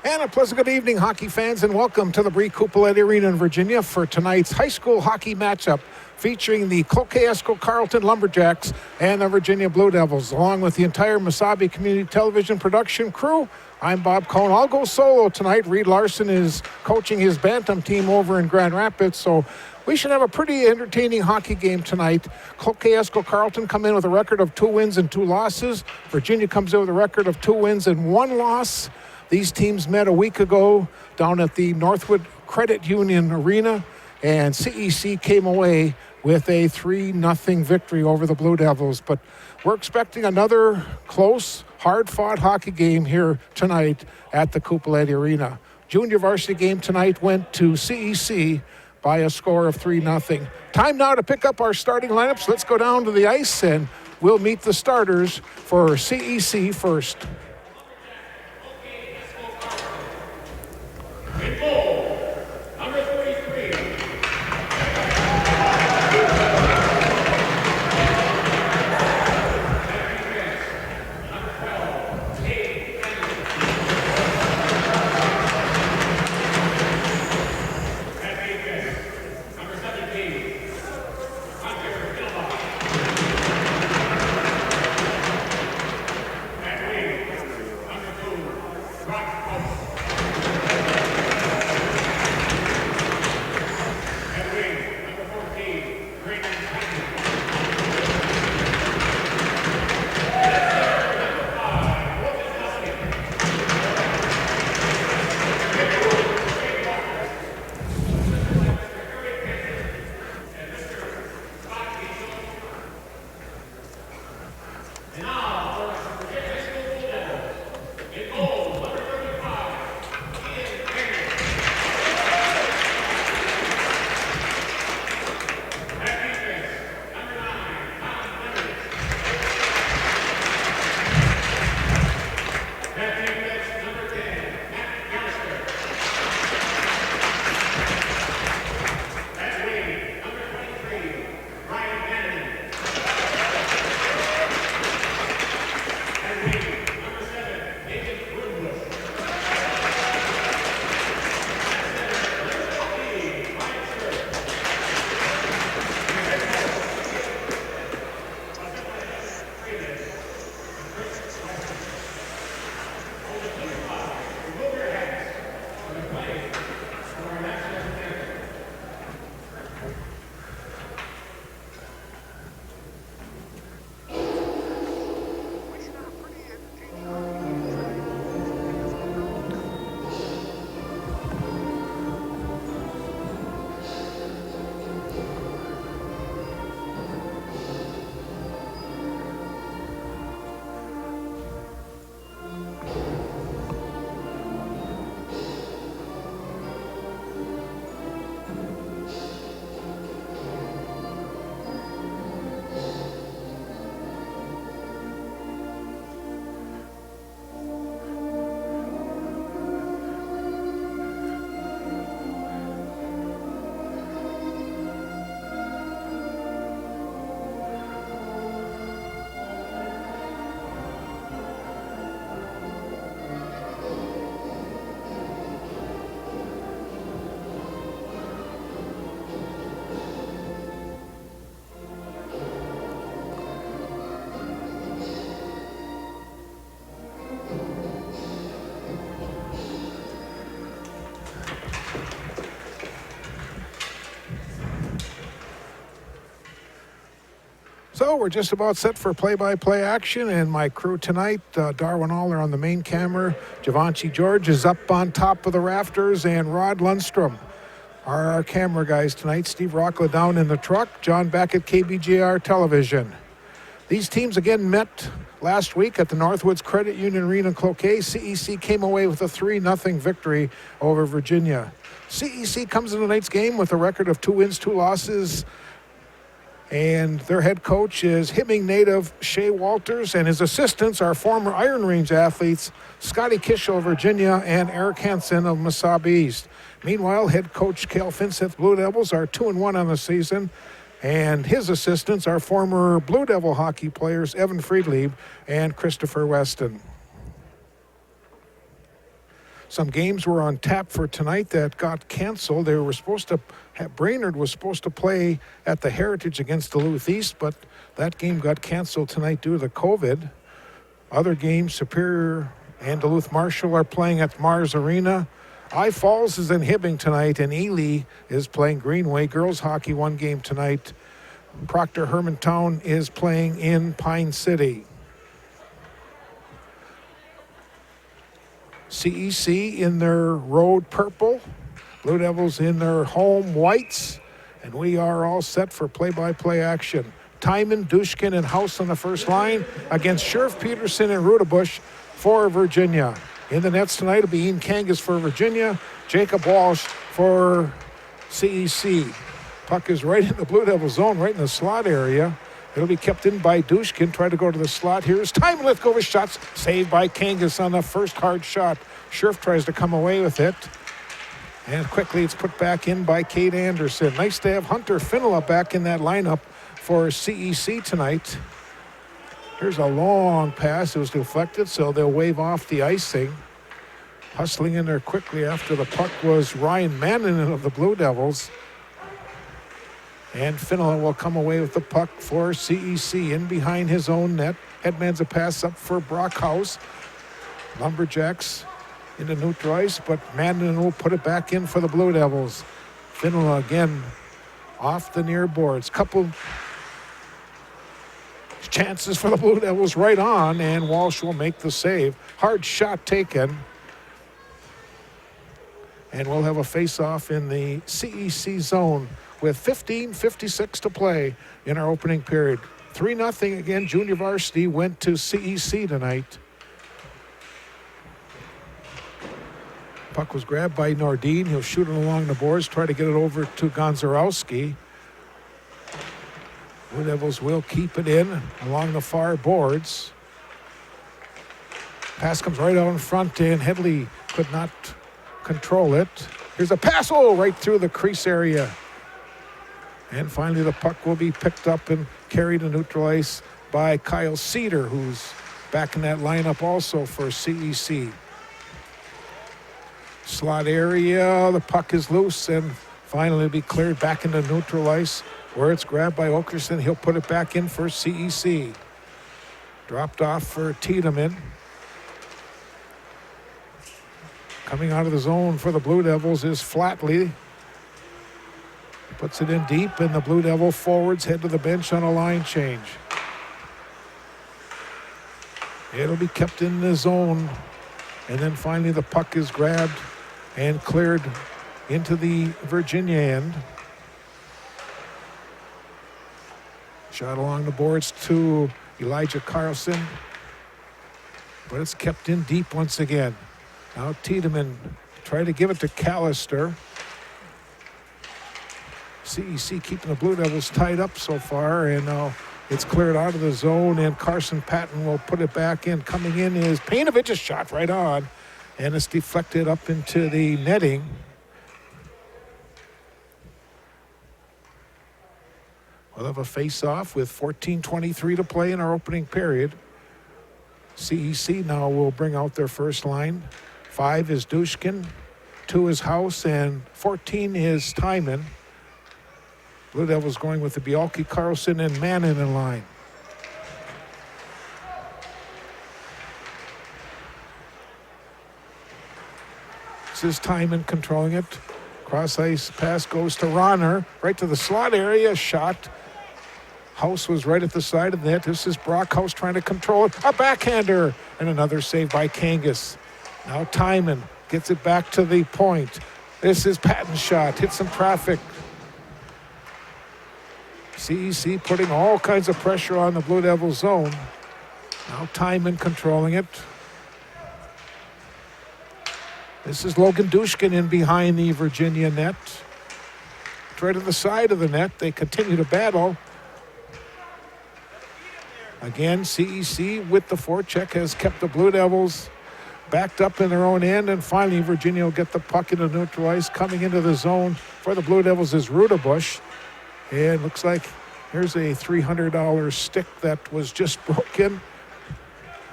And a pleasant good evening, hockey fans, and welcome to the Cupoletti Arena in Virginia for tonight's high school hockey matchup featuring the Cloquet-Esco Carleton Lumberjacks and the Virginia Blue Devils. Along with the entire Mesabi Community Television production crew, I'm Bob Cohn. I'll go solo tonight. Reed Larson is coaching his Bantam team over in Grand Rapids, so we should have a pretty entertaining hockey game tonight. Cloquet-Esco Carleton come in with a record of 2 wins and 2 losses. Virginia comes in with a record of 2 wins and 1 loss. These teams met a week ago down at the Northwood Credit Union Arena, and CEC came away with a 3-0 victory over the Blue Devils. But we're expecting another close, hard-fought hockey game here tonight at the Cupoletti Arena. Junior varsity game tonight went to CEC by a score of 3-0. Time now to pick up our starting lineups. Let's go down to the ice, and we'll meet the starters for CEC first. In goal, number 33. So we're just about set for play-by-play action, and my crew tonight, Darwin Aller on the main camera, Javanchi George is up on top of the rafters, and Rod Lundstrom are our camera guys tonight. Steve Rockla down in the truck, John back at KBJR Television. These teams again met last week at the Northwoods Credit Union Arena in Cloquet. CEC came away with a 3-0 victory over Virginia. CEC comes into tonight's game with a record of 2 wins, 2 losses, and their head coach is Hibbing native Shea Walters, and his assistants are former Iron Range athletes Scotty Kishel of Virginia and Eric Hansen of Mesabi East. Meanwhile, head coach Cale Finseth Blue Devils are 2-1 on the season, and his assistants are former Blue Devil hockey players Evan Friedlieb and Christopher Weston. Some games were on tap for tonight that got canceled. They were supposed to Brainerd was supposed to play at the Heritage against Duluth East, but that game got canceled tonight due to COVID. Other games, Superior and Duluth Marshall are playing at Mars Arena. I Falls is in Hibbing tonight, and Ely is playing Greenway. Girls hockey, one game tonight. Proctor Hermantown is playing in Pine City. CEC in their road purple. Blue Devils in their home whites. And we are all set for play-by-play action. Timon, Dushkin, and House on the first line against Sheriff Peterson and Rudabush for Virginia. In the nets tonight will be Ian Kangas for Virginia, Jacob Walsh for CEC. Puck is right in the Blue Devil zone, right in the slot area. It'll be kept in by Dushkin. Try to go to the slot. Here's Timon with go shots. Saved by Kangas on the first hard shot. Sheriff tries to come away with it. And quickly it's put back in by Kate Anderson. Nice to have Hunter Finola back in that lineup for CEC tonight. Here's a long pass. It was deflected, so they'll wave off the icing. Hustling in there quickly after the puck was Ryan Mannon of the Blue Devils. And Finola will come away with the puck for CEC in behind his own net. Headman's a pass up for Brockhouse. Lumberjacks into neutral ice, but Mannon will put it back in for the Blue Devils. Finola again off the near boards. Couple chances for the Blue Devils right on, and Walsh will make the save. Hard shot taken. And we'll have a face-off in the CEC zone with 15:56 to play in our opening period. 3-0 again. Junior varsity went to CEC tonight. Puck was grabbed by Nordin. He'll shoot it along the boards, try to get it over to Gonzarowski. Blue Devils will keep it in along the far boards. Pass comes right out in front, and Headley could not control it. Here's a pass, right through the crease area. And finally the puck will be picked up and carried to neutral ice by Kyle Cedar, who's back in that lineup also for CEC. Slot area, the puck is loose, and finally be cleared back into neutral ice where it's grabbed by Okerson. He'll put it back in for CEC. Dropped off for Tiedemann. Coming out of the zone for the Blue Devils is Flatley. Puts it in deep, and the Blue Devil forwards head to the bench on a line change. It'll be kept in the zone, and then finally the puck is grabbed and cleared into the Virginia end. Shot along the boards to Elijah Carlson, but it's kept in deep once again. Now Tiedemann try to give it to Callister. CEC keeping the Blue Devils tied up so far, and now it's cleared out of the zone, and Carson Patton will put it back in. Coming in is Painovich's shot right on, and it's deflected up into the netting. We'll have a face-off with 14:23 to play in our opening period. CEC now will bring out their first line. 5 is Dushkin, 2 is House, and 14 is Timon. Blue Devils going with the Bialki, Carlson, and Mannon in line. This is Timon controlling it. Cross-ice pass goes to Ronner, right to the slot area, shot. House was right at the side of the net. This is Brockhouse trying to control it. A backhander, and another save by Kangas. Now Timon gets it back to the point. This is Patton's shot, hit some traffic. CEC putting all kinds of pressure on the Blue Devils zone. Now Timon controlling it. This is Logan Dushkin in behind the Virginia net. Right to the side of the net. They continue to battle. Again, CEC with the forecheck has kept the Blue Devils backed up in their own end, and finally Virginia will get the puck into neutral ice. Coming into the zone for the Blue Devils is Rudabush. And looks like here's a $300 stick that was just broken.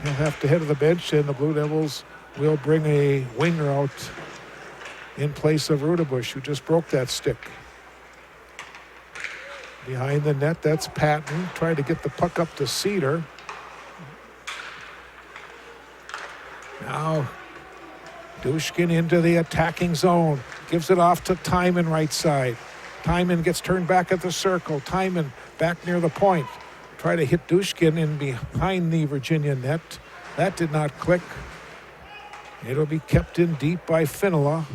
He'll have to head to the bench, and the Blue Devils will bring a winger out in place of Rudebush, who just broke that stick. Behind the net, that's Patton trying to get the puck up to Cedar. Now, Dushkin into the attacking zone. Gives it off to Timon right side. Timon gets turned back at the circle. Timon back near the point. Try to hit Dushkin in behind the Virginia net. That did not click. It'll be kept in deep by Finola.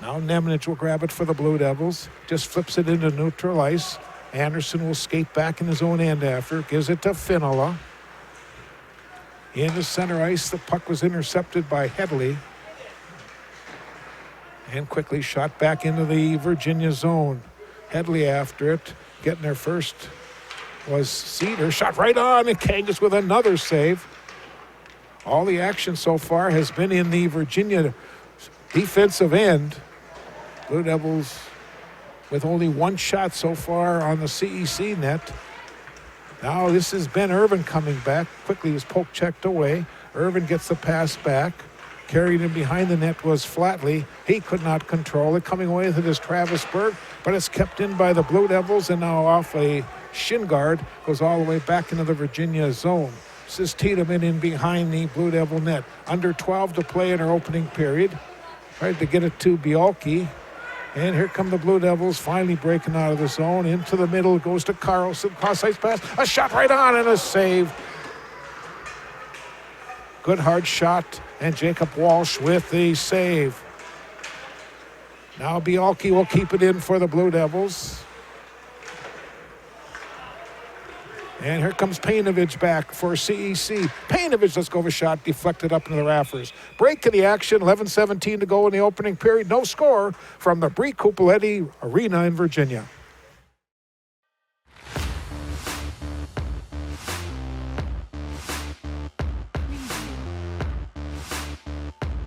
Now Nemanich will grab it for the Blue Devils. Just flips it into neutral ice. Anderson will skate back in his own end after. Gives it to Finola. Into center ice, the puck was intercepted by Headley. And quickly shot back into the Virginia zone. Headley after it. Getting there first was Cedar. Shot right on, and Kangas with another save. All the action so far has been in the Virginia defensive end. Blue Devils with only one shot so far on the CEC net. Now this is Ben Irvin coming back. Quickly his poke checked away. Irvin gets the pass back. Carried in behind the net was Flatley. He could not control it. Coming away with it is Travis Berg, but it's kept in by the Blue Devils, and now off a shin guard. Goes all the way back into the Virginia zone. This is Tiedemann in behind the Blue Devil net. Under 12 to play in our opening period. Tried to get it to Bialke. And here come the Blue Devils, finally breaking out of the zone. Into the middle, goes to Carlson. Cross-ice pass, a shot right on, and a save. Good hard shot, and Jacob Walsh with the save. Now Bialke will keep it in for the Blue Devils. And here comes Painovich back for CEC. Painovich lets go of a shot, deflected up into the rafters. Break to the action, 11:17 to go in the opening period. No score from the Brie Cupoletti Arena in Virginia.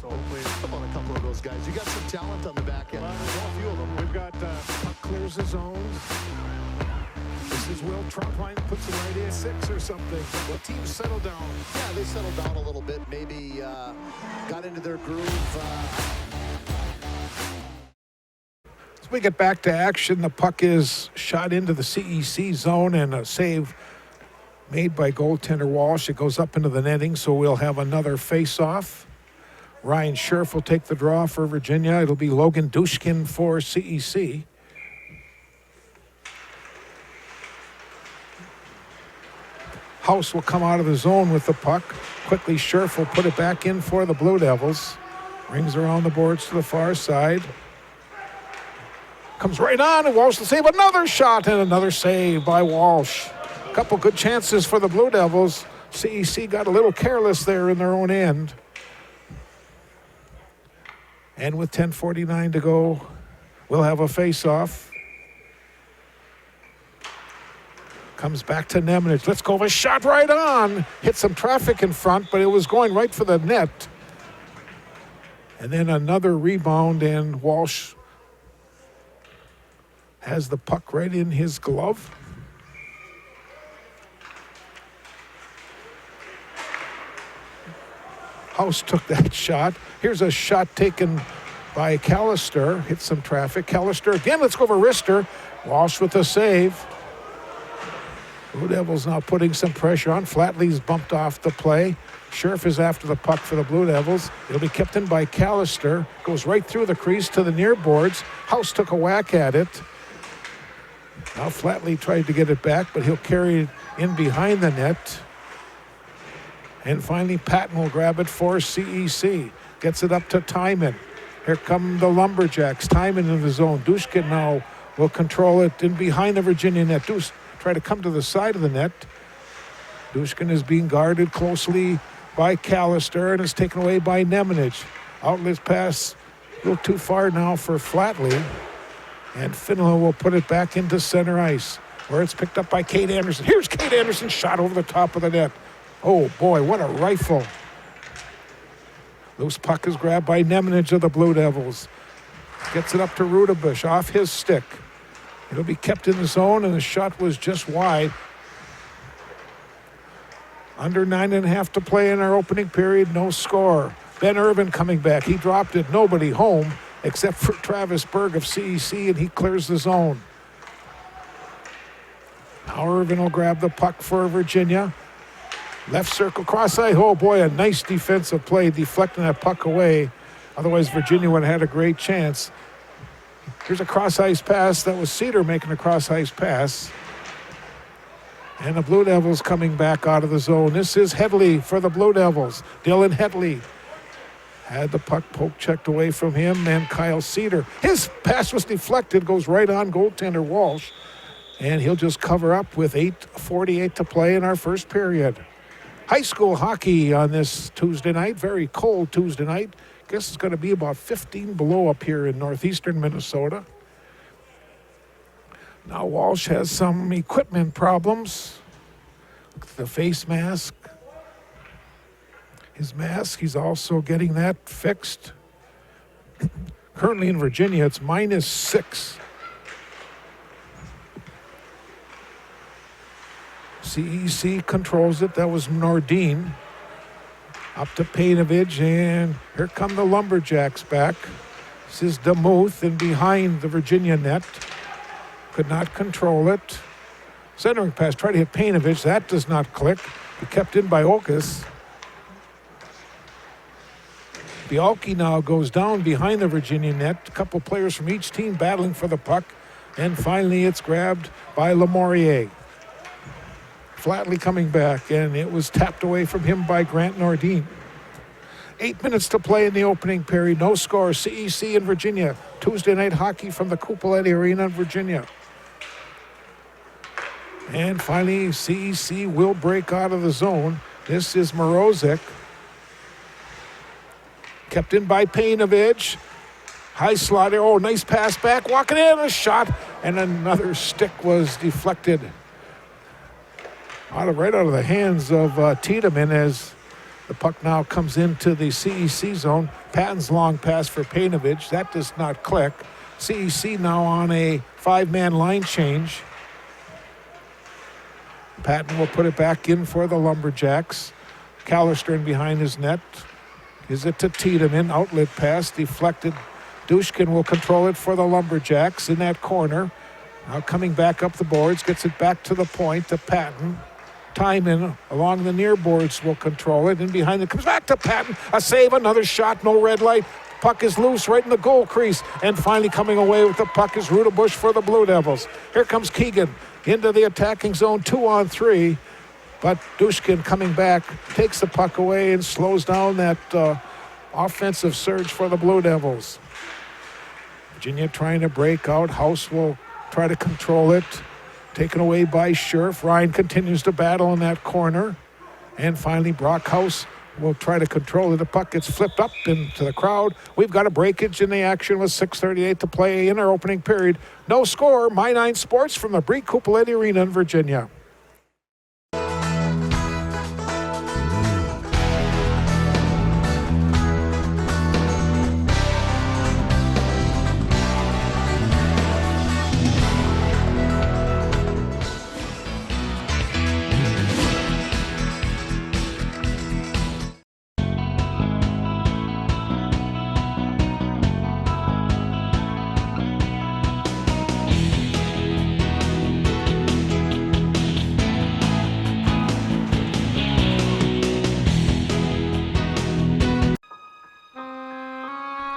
So hopefully on a couple of those guys. You got some talent on the back end. Well, there's a few of them. We've got puck clears the zones. This is Will Trumpline, puts it right in 6 or something. The team settled down. Yeah, they settled down a little bit. Maybe got into their groove. As we get back to action, the puck is shot into the CEC zone, and a save made by goaltender Walsh. It goes up into the netting, so we'll have another face-off. Ryan Scherf will take the draw for Virginia. It'll be Logan Dushkin for CEC. House will come out of the zone with the puck. Quickly, Scherf will put it back in for the Blue Devils. Rings around the boards to the far side. Comes right on, and Walsh will save another shot, and another save by Walsh. A couple good chances for the Blue Devils. CEC got a little careless there in their own end. And with 10:49 to go, we'll have a face-off. Comes back to Nemanich. Let's go. A shot right on. Hit some traffic in front, but it was going right for the net. And then another rebound, and Walsh has the puck right in his glove. House took that shot. Here's a shot taken by Callister. Hit some traffic. Callister again. Let's go over wrister. Walsh with a save. Blue Devils now putting some pressure on. Flatley's bumped off the play. Scherf is after the puck for the Blue Devils. It'll be kept in by Callister. Goes right through the crease to the near boards. House took a whack at it. Now Flatley tried to get it back, but he'll carry it in behind the net. And finally, Patton will grab it for CEC. Gets it up to Timon. Here come the Lumberjacks. Timon in the zone. Dushkin now will control it in behind the Virginia net. Try to come to the side of the net. Dushkin is being guarded closely by Callister and is taken away by Nemanich. Outlet pass a little too far now for Flatley. And Finland will put it back into center ice, where it's picked up by Kate Anderson. Here's Kate Anderson, shot over the top of the net. Oh boy, what a rifle. Loose puck is grabbed by Nemanich of the Blue Devils. Gets it up to Rudebush off his stick. It'll be kept in the zone, and the shot was just wide. Under 9.5 to play in our opening period, no score. Ben Irvin coming back. He dropped it. Nobody home except for Travis Berg of CEC, and he clears the zone. Now Irvin will grab the puck for Virginia. Left circle, cross-eye. Oh, boy, a nice defensive play, deflecting that puck away. Otherwise, Virginia would have had a great chance. Here's a cross-ice pass. That was Cedar making a cross-ice pass. And the Blue Devils coming back out of the zone. This is Headley for the Blue Devils. Dylan Headley had the puck poke checked away from him, and Kyle Cedar. His pass was deflected, goes right on goaltender Walsh. And he'll just cover up with 8:48 to play in our first period. High school hockey on this Tuesday night, very cold Tuesday night. Guess it's going to be about 15 below up here in northeastern Minnesota. Now Walsh has some equipment problems. Look at the face mask. His mask, he's also getting that fixed. Currently in Virginia, it's -6. CEC controls it. That was Nordine. Up to Painovich, and here come the Lumberjacks back. This is DeMuth, and behind the Virginia net. Could not control it. Centering pass, try to hit Painovich. That does not click. He kept in by Okus. Bialke now goes down behind the Virginia net. A couple players from each team battling for the puck. And finally it's grabbed by Lamourier. Flatley coming back, and it was tapped away from him by Grant Nordine. 8 minutes to play in the opening period. No score. CEC in Virginia. Tuesday night hockey from the Cupoletti Arena in Virginia. And finally, CEC will break out of the zone. This is Morozic. Kept in by Painovich. High slaughter. Oh, nice pass back. Walking in, a shot. And another stick was deflected. Right out of the hands of Tiedemann as the puck now comes into the CEC zone. Patton's long pass for Painovich. That does not click. CEC now on a 5-man line change. Patton will put it back in for the Lumberjacks. Callerstern behind his net. Gives it to Tiedemann. Outlet pass deflected. Dushkin will control it for the Lumberjacks in that corner. Now coming back up the boards. Gets it back to the point to Patton. Timon along the near boards will control it. And behind it comes back to Patton. A save, another shot, no red light. Puck is loose right in the goal crease. And finally coming away with the puck is Rudabush for the Blue Devils. Here comes Keegan into the attacking zone, 2-on-3. But Dushkin coming back, takes the puck away and slows down that offensive surge for the Blue Devils. Virginia trying to break out. House will try to control it. Taken away by Scherf. Ryan continues to battle in that corner. And finally, Brockhouse will try to control it. The puck gets flipped up into the crowd. We've got a breakage in the action with 6:38 to play in our opening period. No score. My 9 Sports from the Brie Cupoletti Arena in Virginia.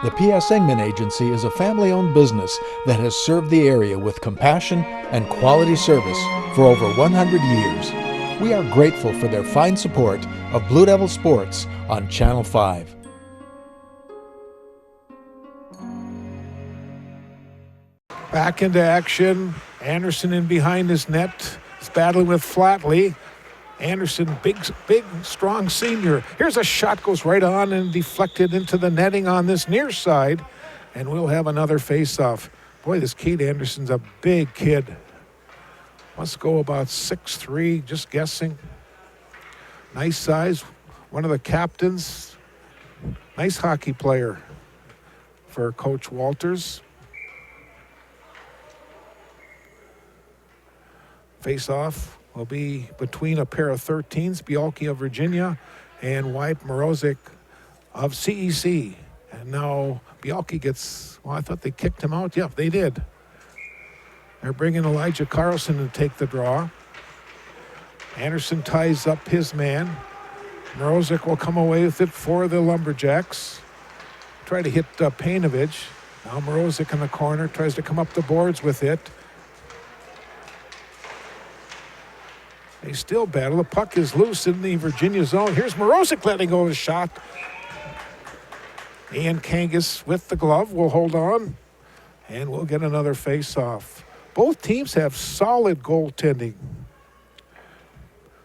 The P.S. Engman Agency is a family-owned business that has served the area with compassion and quality service for over 100 years. We are grateful for their fine support of Blue Devil Sports on Channel 5. Back into action. Anderson in behind his net. He's battling with Flatley. Anderson, big, strong senior. Here's a shot, goes right on and deflected into the netting on this near side. And we'll have another face-off. Boy, this Kate Anderson's a big kid. Must go about 6'3", just guessing. Nice size. One of the captains. Nice hockey player for Coach Walters. Face-off. will be between a pair of 13s, Bialki of Virginia and Wyatt Morozic of CEC. And now Bialki gets, well, I thought they kicked him out. Yep, they did. They're bringing Elijah Carlson to take the draw. Anderson ties up his man. Morozic will come away with it for the Lumberjacks. Try to hit Painovich. Now Morozic in the corner, tries to come up the boards with it. They still battle. The puck is loose in the Virginia zone. Here's Morozic letting go of his shot. Ian Kangas with the glove will hold on, and we'll get another face-off. Both teams have solid goaltending.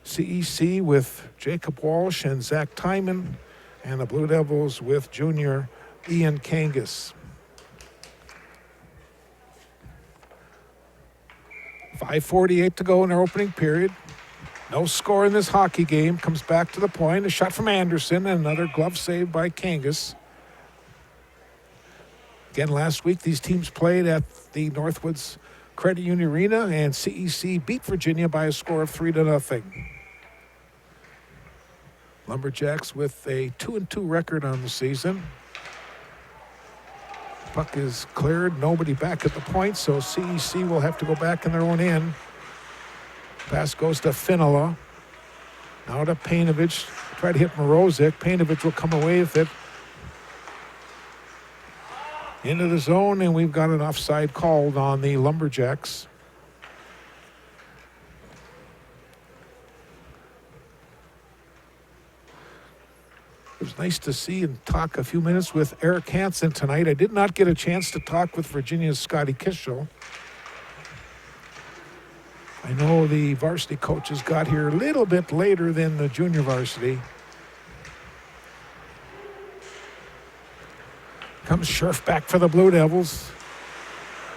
CEC with Jacob Walsh and Zach Timon, and the Blue Devils with junior Ian Kangas. 5:48 to go in our opening period. No score in this hockey game. Comes back to the point. A shot from Anderson and another glove save by Kangas. Again, last week these teams played at the Northwoods Credit Union Arena, and CEC beat Virginia by a score of 3-0. Lumberjacks with a 2-2 record on the season. Puck is cleared, nobody back at the point, so CEC will have to go back in their own end. Pass goes to Finola. Now to Painovich. Try to hit Morozic. Painovich will come away with it. Into the zone, and we've got an offside called on the Lumberjacks. It was nice to see and talk a few minutes with Eric Hansen tonight. I did not get a chance to talk with Virginia's Scotty Kishel. I know the varsity coaches got here a little bit later than the junior varsity. Comes Scherf back for the Blue Devils.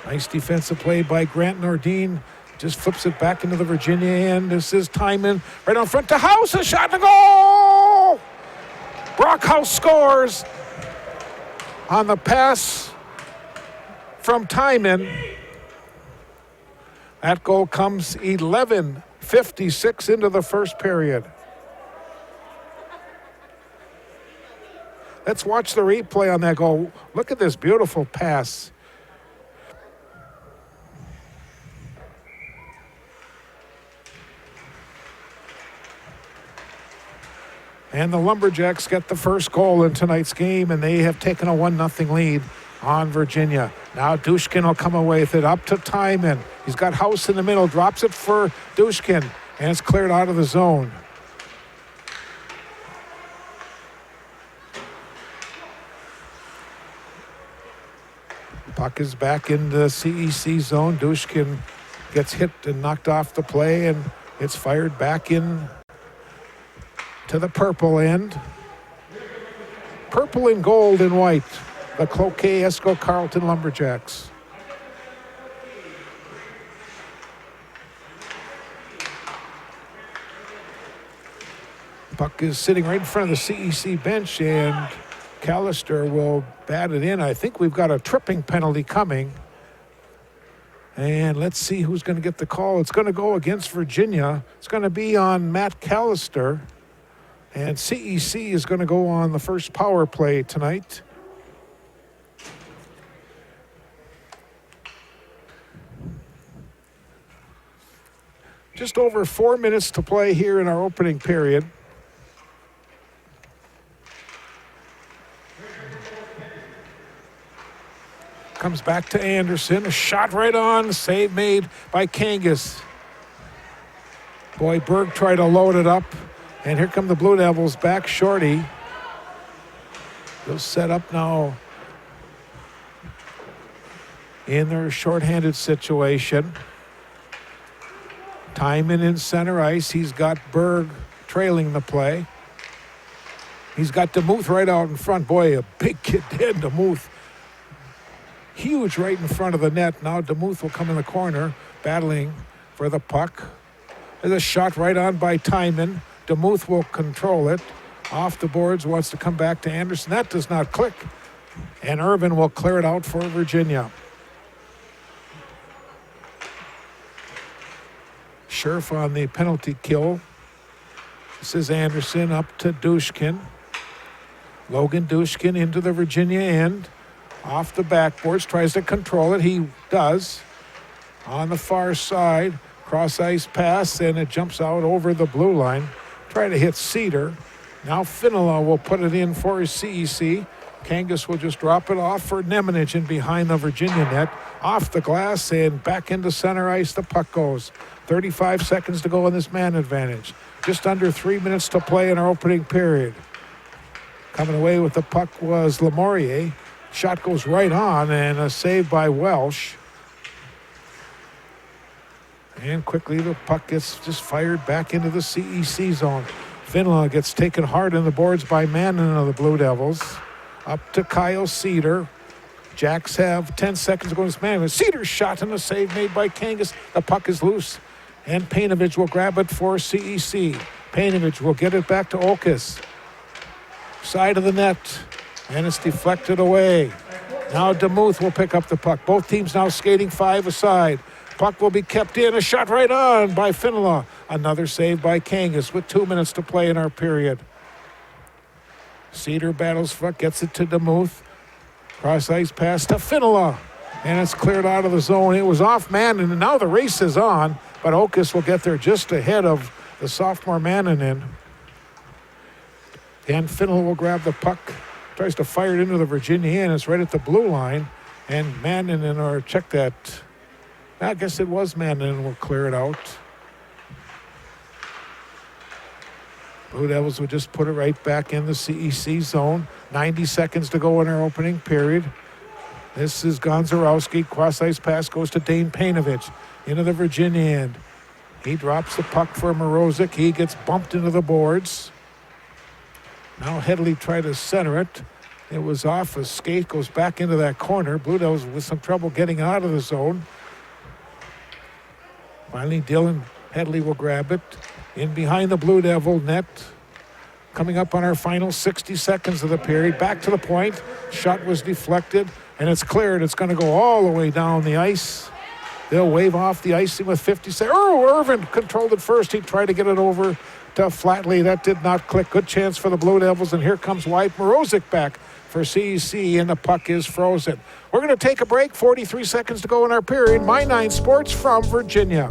Nice defensive play by Grant Nordine. Just flips it back into the Virginia end. This is Timon right on front to House. A shot to goal! Brockhouse scores on the pass from Timon. That goal comes 11:56 into the first period. Let's watch the replay on that goal. Look at this beautiful pass. And the Lumberjacks get the first goal in tonight's game, and they have taken a 1-0 lead on Virginia. Now Dushkin will come away with it up to Timon. He's got House in the middle, drops it for Dushkin, and it's cleared out of the zone. Puck is back in the CEC zone. Dushkin gets hit and knocked off the play, and it's fired back in to the purple end. Purple and gold and white, the Cloquet Esco Carleton Lumberjacks. Puck is sitting right in front of the CEC bench, and Callister will bat it in. I think we've got a tripping penalty coming. And let's see who's going to get the call. It's going to go against Virginia. It's going to be on Matt Callister. And CEC is going to go on the first power play tonight. Just over 4 minutes to play here in our opening period. Comes back to Anderson. A shot right on. Save made by Kangas. Boy, Berg tried to load it up. And here come the Blue Devils back shorty. They'll set up now in their shorthanded situation. Timon in center ice. He's got Berg trailing the play. He's got DeMuth right out in front. Boy, a big kid did, DeMuth. Huge right in front of the net. Now DeMuth will come in the corner, battling for the puck. There's a shot right on by Timon. DeMuth will control it. Off the boards, wants to come back to Anderson. That does not click. And Irvin will clear it out for Virginia. Scherf on the penalty kill. This is Anderson up to Dushkin. Logan Dushkin into the Virginia end. Off the backboards, tries to control it. He does. On the far side, cross ice pass, and it jumps out over the blue line. Try to hit Cedar. Now Finola will put it in for his CEC. Kangas will just drop it off for Nemanich in behind the Virginia net. Off the glass and back into center ice the puck goes. 35 seconds to go in this man advantage. Just under 3 minutes to play in our opening period. Coming away with the puck was Lamourier. Shot goes right on and a save by Welsh. And quickly the puck gets just fired back into the CEC zone. Finla gets taken hard in the boards by Mannon of the Blue Devils. Up to Kyle Cedar. Jacks have 10 seconds to go in this man. Cedar's shot and a save made by Kangas. The puck is loose. And Painovich will grab it for CEC. Painovich will get it back to Okas. Side of the net. And it's deflected away. Now DeMuth will pick up the puck. Both teams now skating 5 aside. Puck will be kept in. A shot right on by Finola. Another save by Kangas with 2 minutes to play in our period. Cedar battles front, gets it to DeMuth. Cross ice pass to Finola. And it's cleared out of the zone. It was off Mannon, and now the race is on. But Okas will get there just ahead of the sophomore Mannon in. And Finola will grab the puck. Tries to fire it into the Virginia end. It's right at the blue line. And Mannon, or check that. I guess it was Mannon, will clear it out. Blue Devils would just put it right back in the CEC zone. 90 seconds to go in our opening period. This is Gonzarowski. Cross-ice pass goes to Dane Painovich into the Virginia end. He drops the puck for Morozic. He gets bumped into the boards. Now Headley tried to center it. It was off a skate, goes back into that corner. Blue Devils with some trouble getting out of the zone. Finally, Dylan Headley will grab it. In behind the Blue Devil net. Coming up on our final 60 seconds of the period. Back to the point. Shot was deflected, and it's cleared. It's going to go all the way down the ice. They'll wave off the icing with 50 seconds. Oh, Irvin controlled it first. He tried to get it over to Flatley. That did not click. Good chance for the Blue Devils, and here comes White Morozic back for CEC, and the puck is frozen. We're going to take a break. 43 seconds to go in our period. My 9 Sports from Virginia.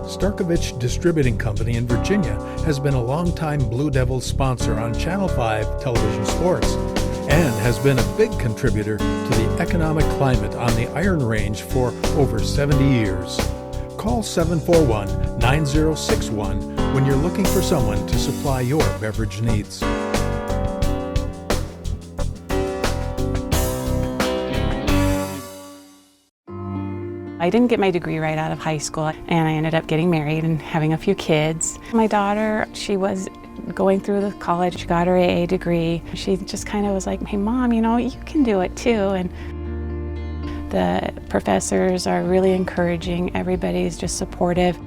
Starkovich Distributing Company in Virginia has been a longtime Blue Devils sponsor on Channel 5 television sports and has been a big contributor to the economic climate on the Iron Range for over 70 years. Call 741-9061 when you're looking for someone to supply your beverage needs. I didn't get my degree right out of high school, and I ended up getting married and having a few kids. My daughter, she was going through the college, she got her AA degree. She just kind of was like, hey Mom, you know, you can do it too. And the professors are really encouraging, everybody's just supportive.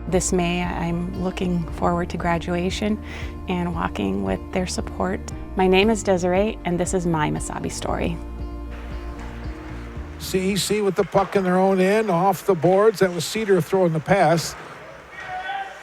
This May, I'm looking forward to graduation and walking with their support. My name is Desiree, and this is my Mesabi story. CEC with the puck in their own end, off the boards. That was Cedar throwing the pass.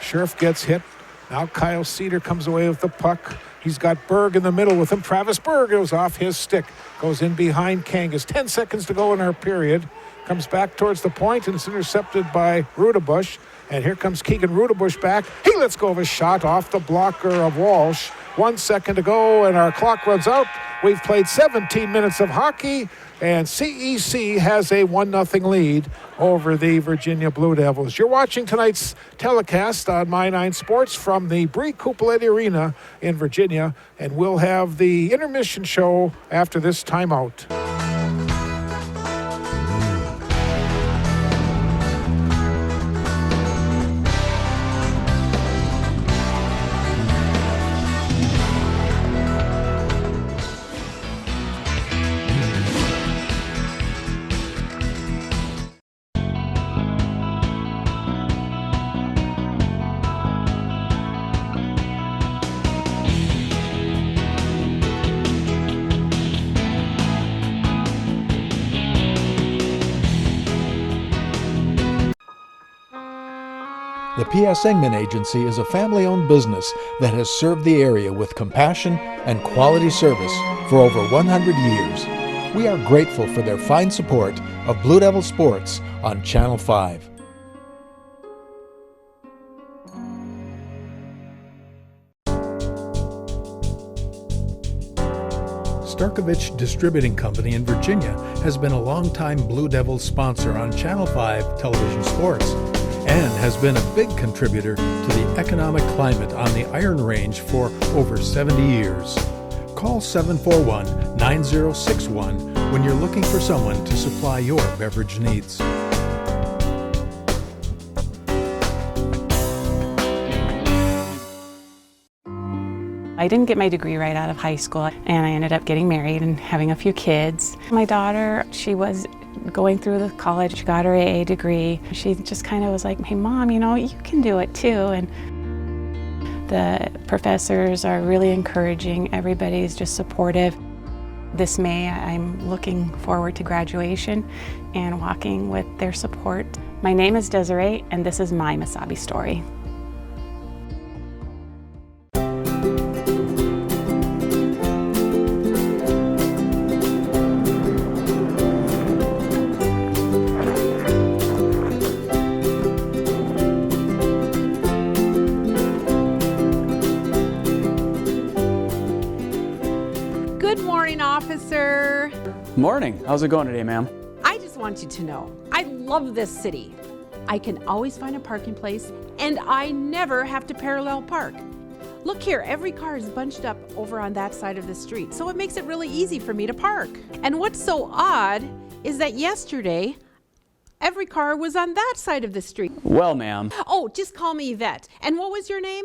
Scherf gets hit. Now Kyle Cedar comes away with the puck. He's got Berg in the middle with him. Travis Berg goes off his stick. Goes in behind Kangas. 10 seconds to go in our period. Comes back towards the point and it's intercepted by Rudebush. And here comes Keegan Rudebush back. He lets go of a shot off the blocker of Walsh. 1 second to go and our clock runs out. We've played 17 minutes of hockey, and CEC has a 1-0 lead over the Virginia Blue Devils. You're watching tonight's telecast on My 9 Sports from the Bree Cupoletti Arena in Virginia, and we'll have the intermission show after this timeout. The P.S. Engman Agency is a family-owned business that has served the area with compassion and quality service for over 100 years. We are grateful for their fine support of Blue Devil Sports on Channel 5. Starkovich Distributing Company in Virginia has been a longtime Blue Devils sponsor on Channel 5 television sports and has been a big contributor to the economic climate on the Iron Range for over 70 years. Call 741-9061 when you're looking for someone to supply your beverage needs. I didn't get my degree right out of high school, and I ended up getting married and having a few kids. My daughter, she was going through the college, she got her AA degree. She just kind of was like, hey Mom, you know, you can do it too. And the professors are really encouraging, everybody's just supportive. This May, I'm looking forward to graduation and walking with their support. My name is Desiree, and this is my Mesabi story. Good morning, officer. Morning. How's it going today, ma'am? I just want you to know, I love this city. I can always find a parking place, and I never have to parallel park. Look here, every car is bunched up over on that side of the street, so it makes it really easy for me to park. And what's so odd is that yesterday, every car was on that side of the street. Well, ma'am. Oh, just call me Yvette. And what was your name?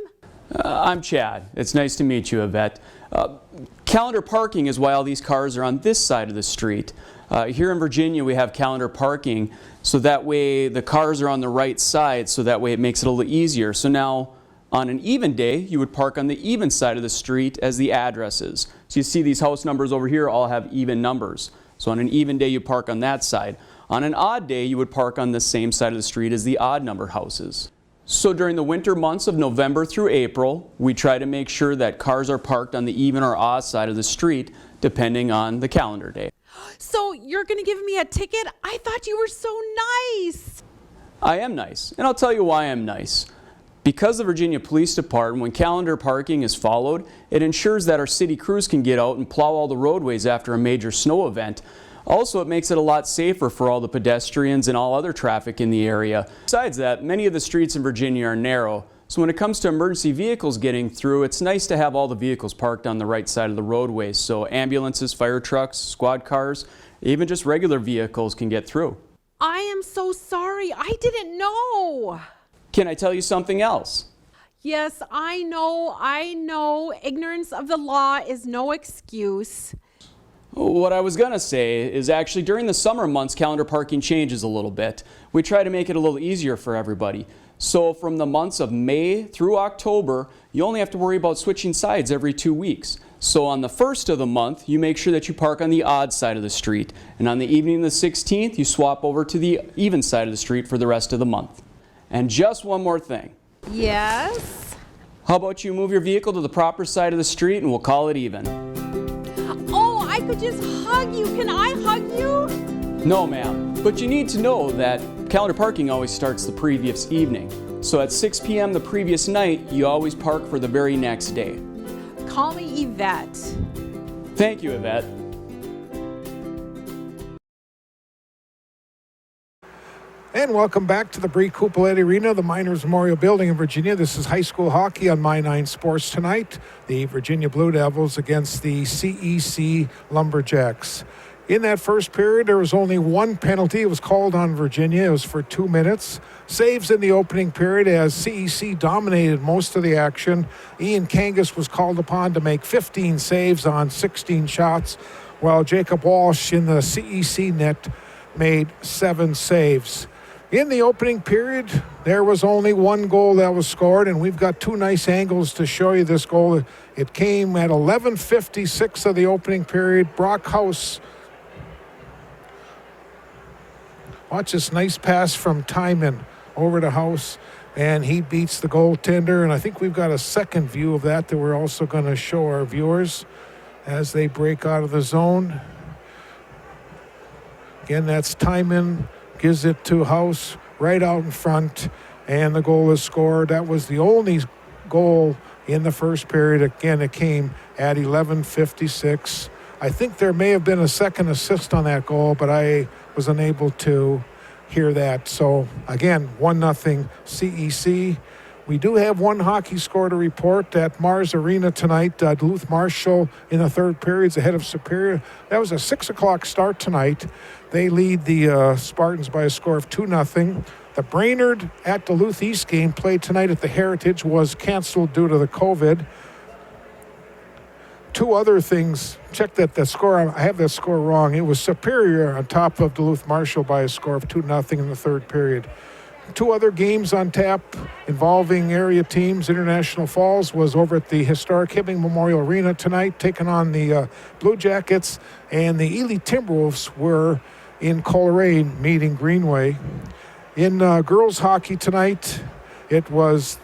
I'm Chad. It's nice to meet you, Yvette. Calendar parking is why all these cars are on this side of the street. Here in Virginia, we have calendar parking, so that way the cars are on the right side, so that way it makes it a little easier. So now, on an even day, you would park on the even side of the street as the address is. So you see these house numbers over here all have even numbers. So on an even day, you park on that side. On an odd day, you would park on the same side of the street as the odd number houses. So during the winter months of November through April, we try to make sure that cars are parked on the even or odd side of the street, depending on the calendar day. So you're gonna give me a ticket? I thought you were so nice. I am nice, and I'll tell you why I'm nice. Because the Virginia Police Department, when calendar parking is followed, it ensures that our city crews can get out and plow all the roadways after a major snow event. Also, it makes it a lot safer for all the pedestrians and all other traffic in the area. Besides that, many of the streets in Virginia are narrow, so when it comes to emergency vehicles getting through, it's nice to have all the vehicles parked on the right side of the roadways, so ambulances, fire trucks, squad cars, even just regular vehicles can get through. I am so sorry. I didn't know. Can I tell you something else? Yes, I know. Ignorance of the law is no excuse. What I was going to say is actually during the summer months, calendar parking changes a little bit. We try to make it a little easier for everybody. So from the months of May through October, you only have to worry about switching sides every 2 weeks. So on the first of the month, you make sure that you park on the odd side of the street. And on the evening of the 16th, you swap over to the even side of the street for the rest of the month. And just one more thing. Yes? How about you move your vehicle to the proper side of the street and we'll call it even. Oh, I could just hug you. Can I hug you? No, ma'am. But you need to know that calendar parking always starts the previous evening. So at 6 p.m. the previous night, you always park for the very next day. Call me Yvette. Thank you, Yvette. And welcome back to the Bree Cupoletti Arena, the Miners Memorial Building in Virginia. This is high school hockey on My 9 Sports tonight. The Virginia Blue Devils against the CEC Lumberjacks. In that first period, there was only one penalty. It was called on Virginia. It was for 2 minutes. Saves in the opening period as CEC dominated most of the action. Ian Kangas was called upon to make 15 saves on 16 shots, while Jacob Walsh in the CEC net made 7 saves. In the opening period, there was only one goal that was scored, and we've got 2 nice angles to show you this goal. It came at 11:56 of the opening period. Brock House, watch this nice pass from Timon over to House. and he beats the goaltender. And I think we've got a second view of that we're also going to show our viewers as they break out of the zone. Again, that's Timon, gives it to House right out in front, and the goal is scored. That was the only goal in the first period. Again, it came at 11:56. I think there may have been a second assist on that goal, but I was unable to hear that. So again, 1-0 CEC. We do have one hockey score to report at Mars Arena tonight. Duluth Marshall in the third period is ahead of Superior. That was a 6 o'clock start tonight. They lead the Spartans by a score of 2-0. The Brainerd at Duluth East game played tonight at the Heritage was canceled due to the COVID. Two other things. Check that the score. I have that score wrong. It was Superior on top of Duluth Marshall by a score of 2-0 in the third period. Two other games on tap involving area teams. International Falls was over at the historic Hibbing Memorial Arena tonight, taking on the Blue Jackets, and the Ely Timberwolves were in Coleraine meeting Greenway. In girls hockey tonight, it was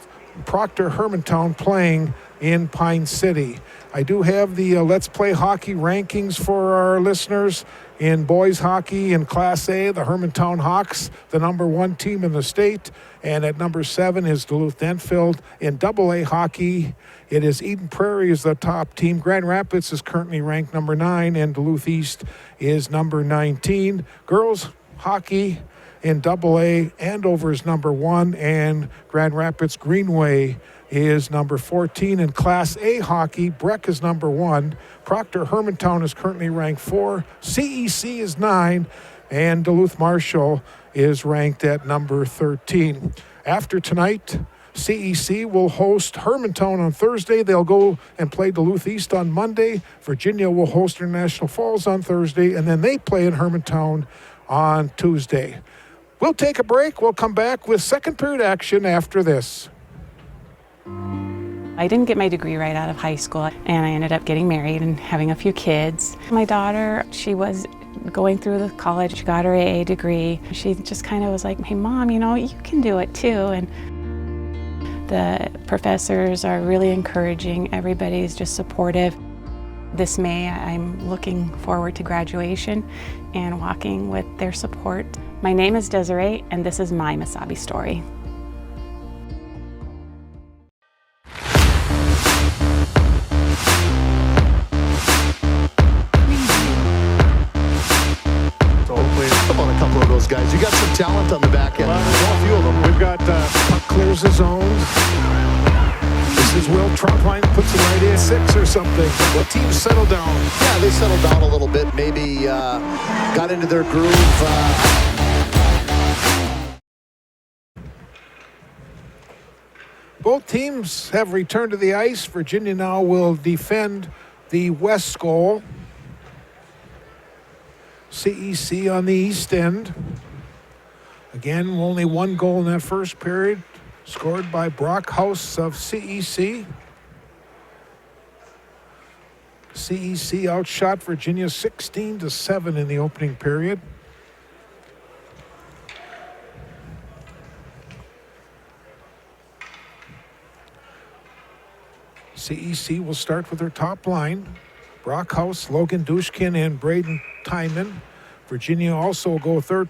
Proctor Hermantown playing in Pine City. I do have the Let's Play Hockey rankings for our listeners. In boys hockey in Class A, the Hermantown Hawks, the number 1 team in the state. And at number 7 is Duluth Enfield. In AA hockey, it is Eden Prairie is the top team. Grand Rapids is currently ranked number 9, and Duluth East is number 19. Girls hockey in AA, Andover is number 1, and Grand Rapids Greenway is number 14. In Class A hockey, Breck is number 1. Proctor Hermantown is currently ranked 4. CEC is 9, and Duluth Marshall is ranked at number 13. After tonight, CEC will host Hermantown on Thursday. They'll go and play Duluth East on Monday. Virginia will host International Falls on Thursday, and then they play in Hermantown on Tuesday. We'll take a break. We'll come back with second period action after this. I didn't get my degree right out of high school, and I ended up getting married and having a few kids. My daughter, she was going through the college, she got her AA degree. She just kind of was like, hey Mom, you know, you can do it too. And the professors are really encouraging, everybody's just supportive. This May, I'm looking forward to graduation and walking with their support. My name is Desiree, and this is my Mesabi story. Guys, you got some talent on the back end. A few of them. We've got puck clears the zone. This is Will Trunkline, puts it right in 6 or something. The team settled down. Yeah, they settled down a little bit. Maybe got into their groove. Both teams have returned to the ice. Virginia now will defend the west goal. CEC on the east end. Again, only one goal in that first period, scored by Brock House of CEC. CEC outshot Virginia 16-7 in the opening period. CEC will start with their top line. Brockhouse, Logan Dushkin, and Braden Timon. Virginia also will go third.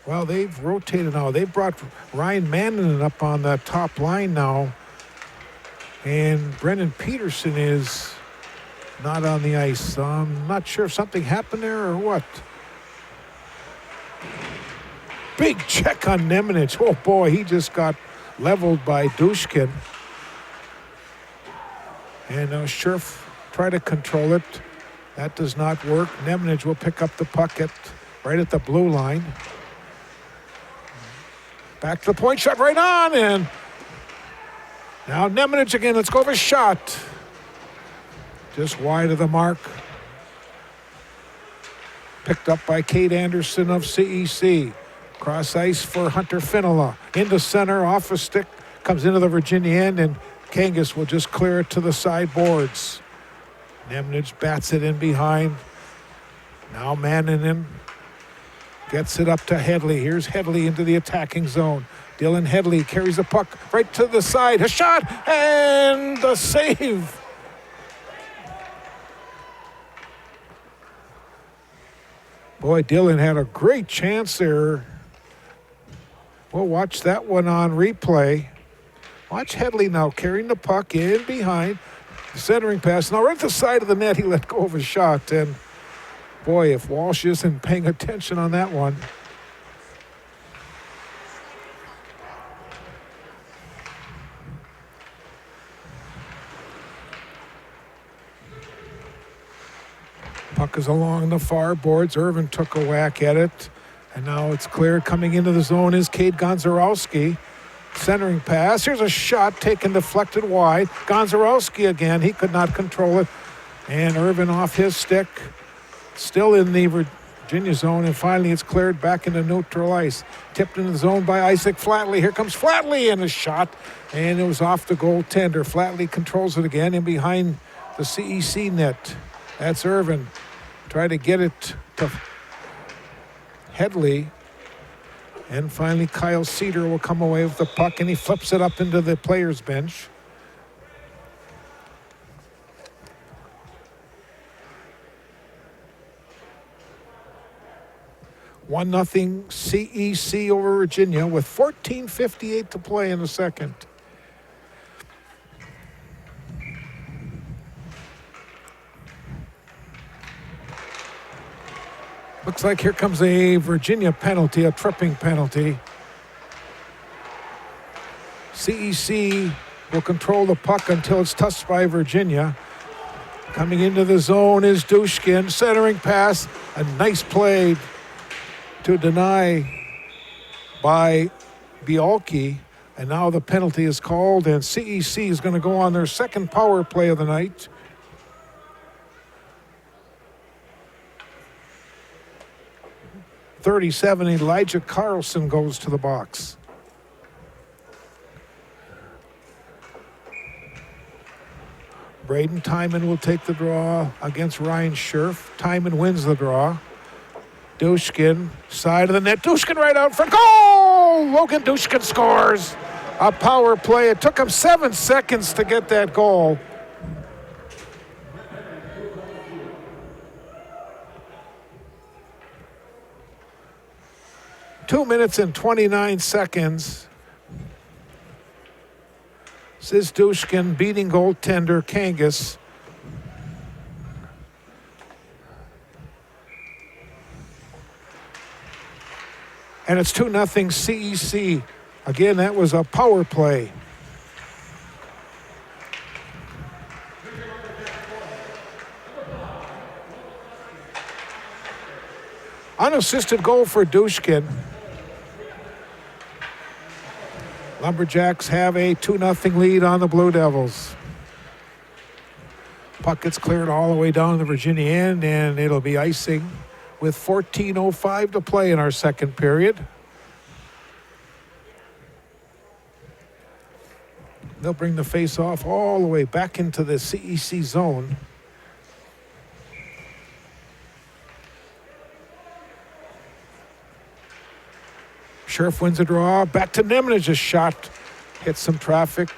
Well, they've rotated now. They've brought Ryan Mannon up on the top line now. And Brendan Peterson is not on the ice. I'm not sure if something happened there or what. Big check on Nemanich. Oh boy, he just got leveled by Dushkin. And Scherf try to control it. That does not work. Nemanich will pick up the puck right at the blue line. Back to the point shot, right on, and now Nemanich again. Let's go for a shot. Just wide of the mark. Picked up by Kate Anderson of CEC. Cross ice for Hunter Finola. Into center, off a stick, comes into the Virginia end, and Kangas will just clear it to the sideboards. Nemanich bats it in behind. Now Manning gets it up to Headley. Here's Headley into the attacking zone. Dylan Headley carries the puck right to the side. A shot and the save. Boy, Dylan had a great chance there. We'll watch that one on replay. Watch Headley now carrying the puck in behind. Centering pass. Now right to the side of the net, he let go of a shot. And boy, if Walsh isn't paying attention on that one. Puck is along the far boards. Irvin took a whack at it. And now it's cleared. Coming into the zone is Cade Gonzarowski. Centering pass. Here's a shot taken, deflected wide. Gonzarowski again. He could not control it. And Irvin off his stick. Still in the Virginia zone. And finally it's cleared back into neutral ice. Tipped into the zone by Isaac Flatley. Here comes Flatley and a shot. And it was off the goaltender. Flatley controls it again in behind the CEC net. That's Irvin. Try to get it to Headley. And finally, Kyle Cedar will come away with the puck, and he flips it up into the players' bench. One nothing CEC over Virginia with 14:58 to play in the second. Looks like here comes a Virginia penalty, a tripping penalty. CEC will control the puck until it's touched by Virginia. Coming into the zone is Dushkin, centering pass. A nice play to deny by Bialki. And now the penalty is called, and CEC is going to go on their second power play of the night. .37, Elijah Carlson goes to the box. Braden Timon will take the draw against Ryan Scherf. Timon wins the draw. Dushkin, side of the net. Dushkin right out front. Goal! Logan Dushkin scores a power play. It took him 7 seconds to get that goal. Two minutes and 29 seconds. This is Dushkin beating goaltender Kangas. And it's 2-0 CEC. Again, that was a power play. Unassisted goal for Dushkin. Lumberjacks have a 2-0 lead on the Blue Devils. Puck gets cleared all the way down the Virginia end, and it'll be icing with 14:05 to play in our second period. They'll bring the face-off all the way back into the CEC zone. Scherf wins a draw. Back to Nemenich. A shot. Hits some traffic.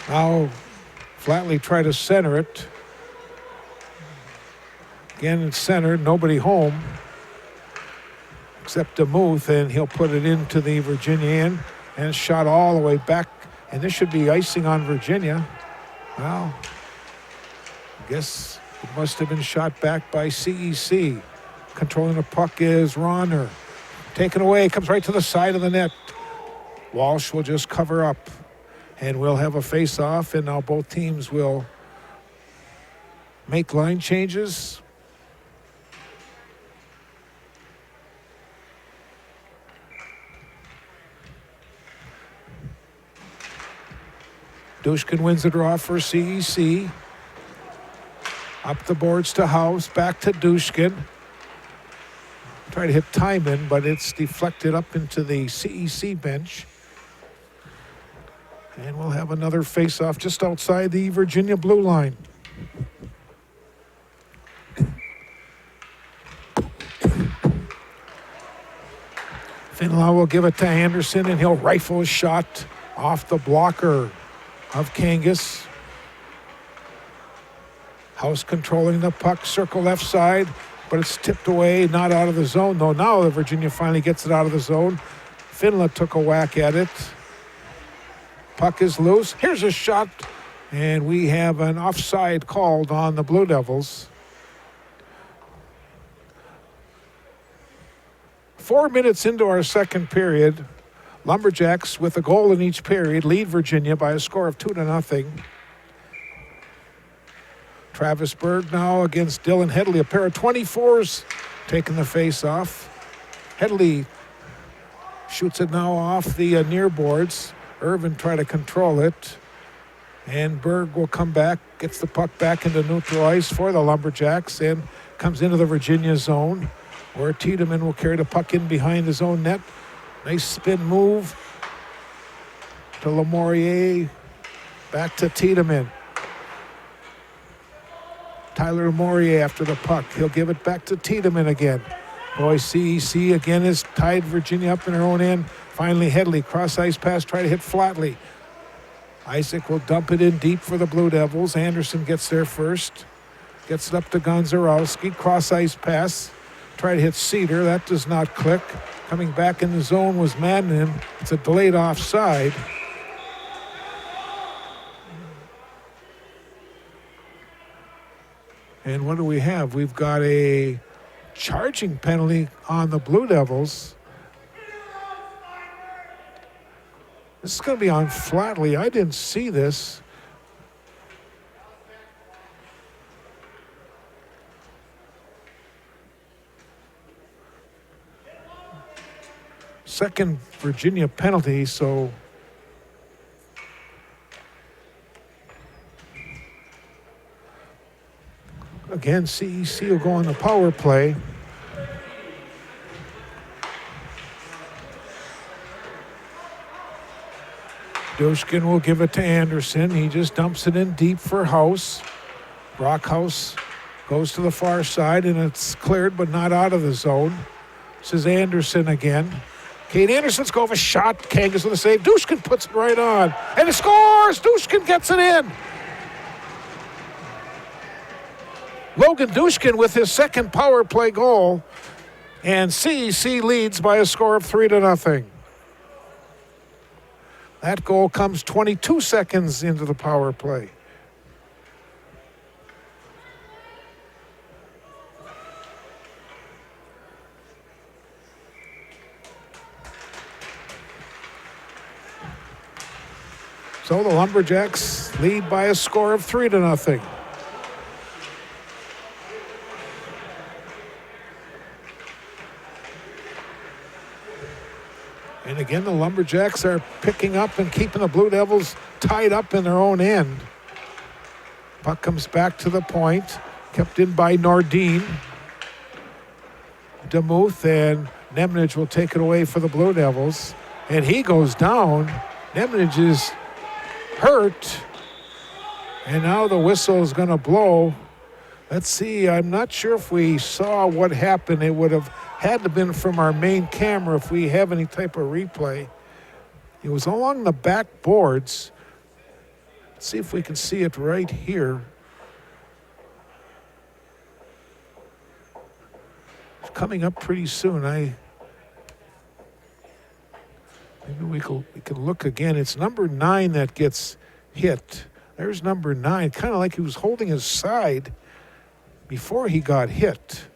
Now Flatley try to center it. Again, it's centered. Nobody home except DeMuth, and he'll put it into the Virginia end. And it's shot all the way back. And this should be icing on Virginia. Well, I guess it must have been shot back by CEC. Controlling the puck is Ronner. Taken away, comes right to the side of the net. Walsh will just cover up. And we'll have a face-off, and now both teams will make line changes. Dushkin wins the draw for CEC. Up the boards to House, back to Dushkin. Try to hit Timon, but it's deflected up into the CEC bench. And we'll have another face-off just outside the Virginia blue line. Finlaw will give it to Anderson, and he'll rifle a shot off the blocker of Kangas. House controlling the puck, circle left side, but it's tipped away, not out of the zone, though. Now Virginia finally gets it out of the zone. Finlaw took a whack at it. Puck is loose. Here's a shot, and we have an offside called on the Blue Devils. 4 minutes into our second period, Lumberjacks, with a goal in each period, lead Virginia by a score of 2-0. Travis Berg now against Dylan Headley, a pair of 24s taking the face off. Headley shoots it now off the near boards. Irvin try to control it. And Berg will come back, gets the puck back into neutral ice for the Lumberjacks and comes into the Virginia zone, where Tiedemann will carry the puck in behind his own net. Nice spin move to Lamourier. Back to Tiedemann. Tyler Lamourier after the puck. He'll give it back to Tiedemann again. Boy, CEC again has tied Virginia up in her own end. Finally, Headley, cross-ice pass, try to hit Flatley. Isaac will dump it in deep for the Blue Devils. Anderson gets there first. Gets it up to Gonzarowski. Cross-ice pass. Try to hit Cedar. That does not click. Coming back in the zone was Madden. It's a delayed offside. And what do we have? We've got a charging penalty on the Blue Devils. This is going to be on Flatley. I didn't see this. Second Virginia penalty, so again, CEC will go on the power play. Dushkin will give it to Anderson. He just dumps it in deep for House. Brockhouse goes to the far side, and it's cleared, but not out of the zone. This is Anderson again. Kate Anderson's go for a shot. Kangas with a save. Dushkin puts it right on. And he scores! Dushkin gets it in. Logan Dushkin with his second power play goal. And CEC leads by a score of 3-0. That goal comes 22 seconds into the power play. So the Lumberjacks lead by a score of 3-0. And again, the Lumberjacks are picking up and keeping the Blue Devils tied up in their own end. Puck comes back to the point, kept in by Nordin. DeMuth and Nemnich will take it away for the Blue Devils. And he goes down. Nemnich is hurt. And now the whistle is going to blow. Let's see, I'm not sure if we saw what happened. It would have had to have been from our main camera if we have any type of replay. It was along the back boards. Let's see if we can see it right here. It's coming up pretty soon. Maybe we can look again. It's number 9 that gets hit. There's number 9, kind of like he was holding his side before he got hit.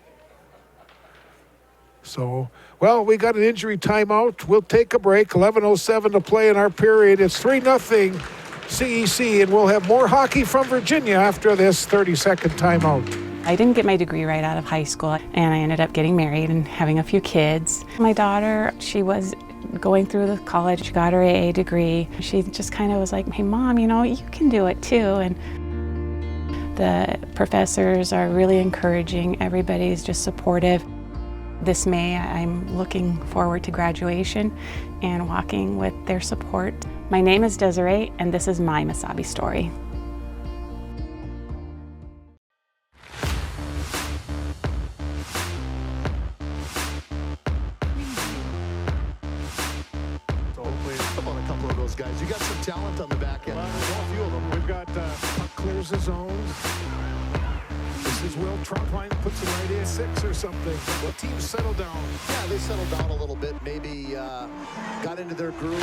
So, well, we got an injury timeout. We'll take a break. 11:07 to play in our period. It's 3-0 CEC, and we'll have more hockey from Virginia after this 30-second timeout. I didn't get my degree right out of high school, and I ended up getting married and having a few kids. My daughter, she was going through the college, she got her AA degree. She just kind of was like, hey, Mom, you know, you can do it too. And the professors are really encouraging. Everybody's just supportive. This May, I'm looking forward to graduation and walking with their support. My name is Desiree, and this is my Mesabi story. got puck clears the zone. This is Will Trunkline, puts it right in 6 or something. The team settled down. Yeah, they settled down a little bit. Maybe got into their groove.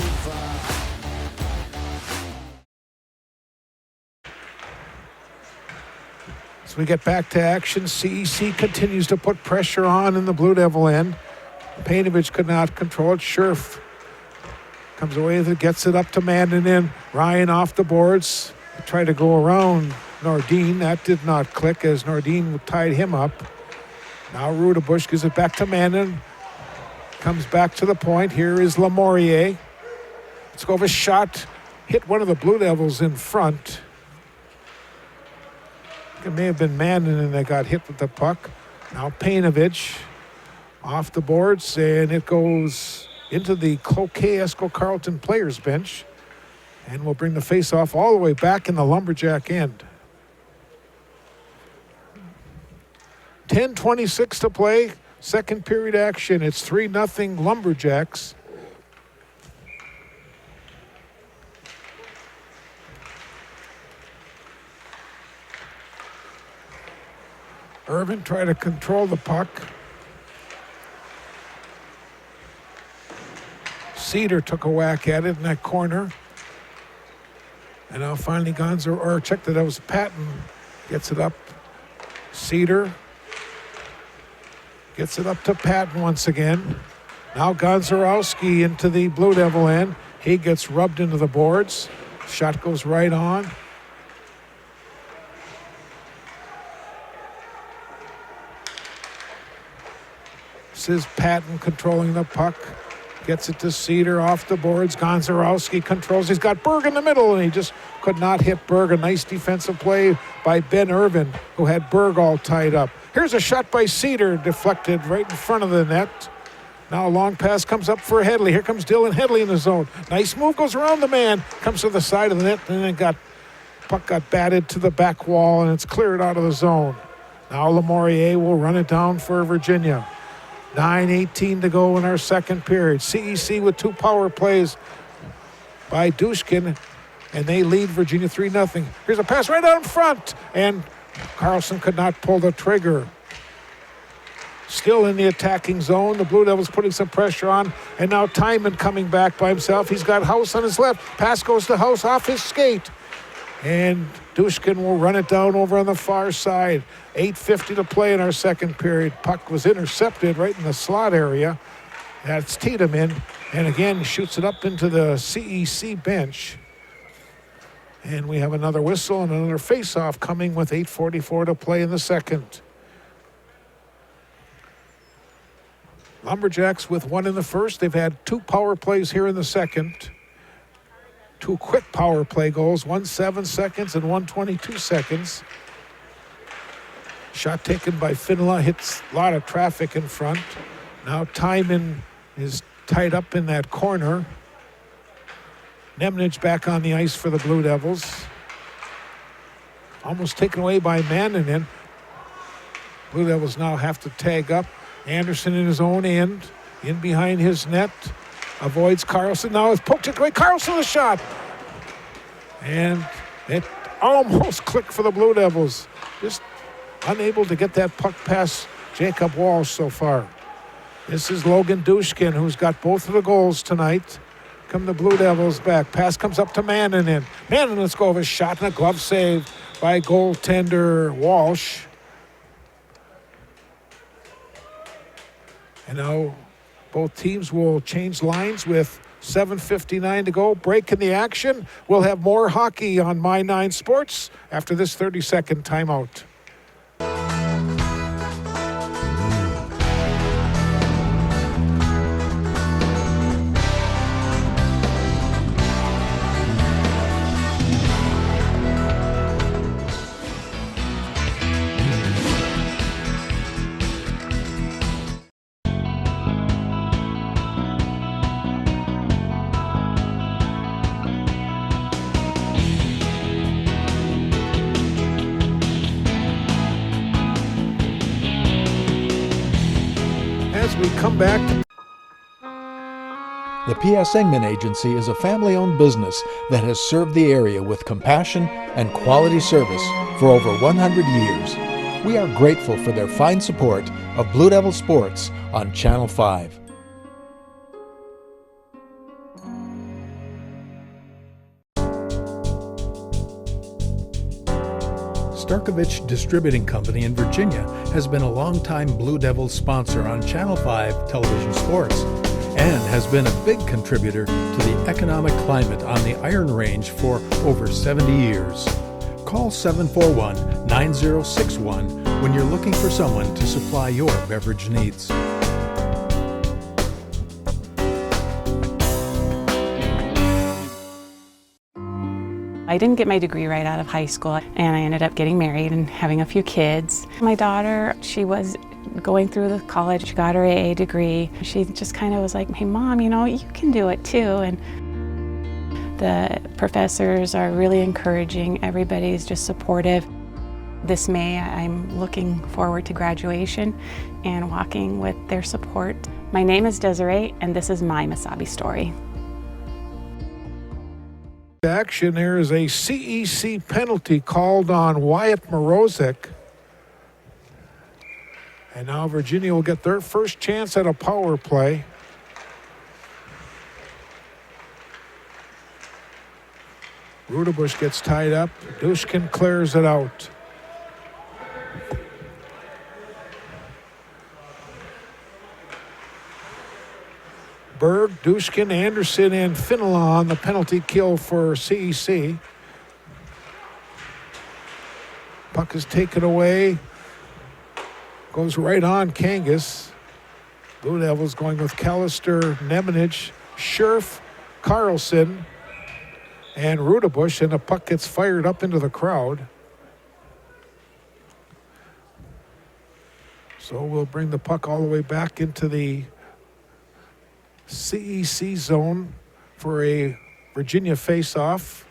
As we get back to action, CEC continues to put pressure on in the Blue Devil end. Painovich could not control it. Scherf comes away with it, gets it up to Mandanin. Ryan off the boards. Tried to go around Nordin. That did not click as Nordin tied him up. Now Rudebush gives it back to Mandanin. Comes back to the point. Here is Lamourier. Let's go with a shot. Hit one of the Blue Devils in front. It may have been Mandanin that got hit with the puck. Now Painovich off the boards, and it goes into the Cloquet Esco Carleton players bench, and will bring the face-off all the way back in the Lumberjack end. 10:26 to play, second period action. It's 3-0 Lumberjacks. Irvin tried to control the puck. Cedar took a whack at it in that corner. And now finally Gonzo, or check that was Patton, gets it up. Cedar gets it up to Patton once again. Now Gonzarowski into the Blue Devil end. He gets rubbed into the boards. Shot goes right on. This is Patton controlling the puck. Gets it to Cedar off the boards. Gonzarowski controls. He's got Berg in the middle, and he just could not hit Berg. A nice defensive play by Ben Irvin, who had Berg all tied up. Here's a shot by Cedar, deflected right in front of the net. Now a long pass comes up for Headley. Here comes Dylan Headley in the zone. Nice move, goes around the man, comes to the side of the net, and then puck got batted to the back wall, and it's cleared out of the zone. Now Lamourier will run it down for Virginia. 9:18 to go in our second period. CEC with 2 power plays by Dushkin, and they lead Virginia 3-0. Here's a pass right out in front, and Carlson could not pull the trigger. Still in the attacking zone. The Blue Devils putting some pressure on, and now Timon coming back by himself. He's got House on his left. Pass goes to House off his skate, and Dushkin will run it down over on the far side. 8:50 to play in our second period. Puck was intercepted right in the slot area. That's Tiedemann. And again, shoots it up into the CEC bench. And we have another whistle and another face-off coming with 8:44 to play in the second. Lumberjacks with 1 in the first. They've had 2 power plays here in the second. 2 quick power play goals, 1 7 seconds and 1 22 seconds. Shot taken by Finla, hits a lot of traffic in front. Now Timon is tied up in that corner. Nemnich back on the ice for the Blue Devils. Almost taken away by Mannanen. Blue Devils now have to tag up. Anderson in his own end, in behind his net. Avoids Carlson. Now it's poked it away. Carlson a shot. And it almost clicked for the Blue Devils. Just unable to get that puck past Jacob Walsh so far. This is Logan Dushkin, who's got both of the goals tonight. Come the Blue Devils back. Pass comes up to Mannanen. Mannanen, let's go with a shot and a glove save by goaltender Walsh. And now both teams will change lines with 7:59 to go. Break in the action. We'll have more hockey on My 9 Sports after this 30-second timeout. As we come back. The P.S. Engman Agency is a family-owned business that has served the area with compassion and quality service for over 100 years. We are grateful for their fine support of Blue Devil Sports on Channel 5. Starkovich Distributing Company in Virginia has been a longtime Blue Devils sponsor on Channel 5 television sports and has been a big contributor to the economic climate on the Iron Range for over 70 years. Call 741-9061 when you're looking for someone to supply your beverage needs. I didn't get my degree right out of high school, and I ended up getting married and having a few kids. My daughter, she was going through the college, she got her AA degree. She just kind of was like, hey Mom, you know, you can do it too. And the professors are really encouraging, everybody's just supportive. This May, I'm looking forward to graduation and walking with their support. My name is Desiree, and this is my Mesabi story. Action, there is a CEC penalty called on Wyatt Morozic. And now Virginia will get their first chance at a power play. Rudebush gets tied up. Dushkin clears it out. Berg, Dushkin, Anderson, and Finola on the penalty kill for CEC. Puck is taken away. Goes right on Kangas. Blue Devils going with Callister, Nemenich, Scherf, Carlson, and Rudebush, and the puck gets fired up into the crowd. So we'll bring the puck all the way back into the CEC zone for a Virginia face-off.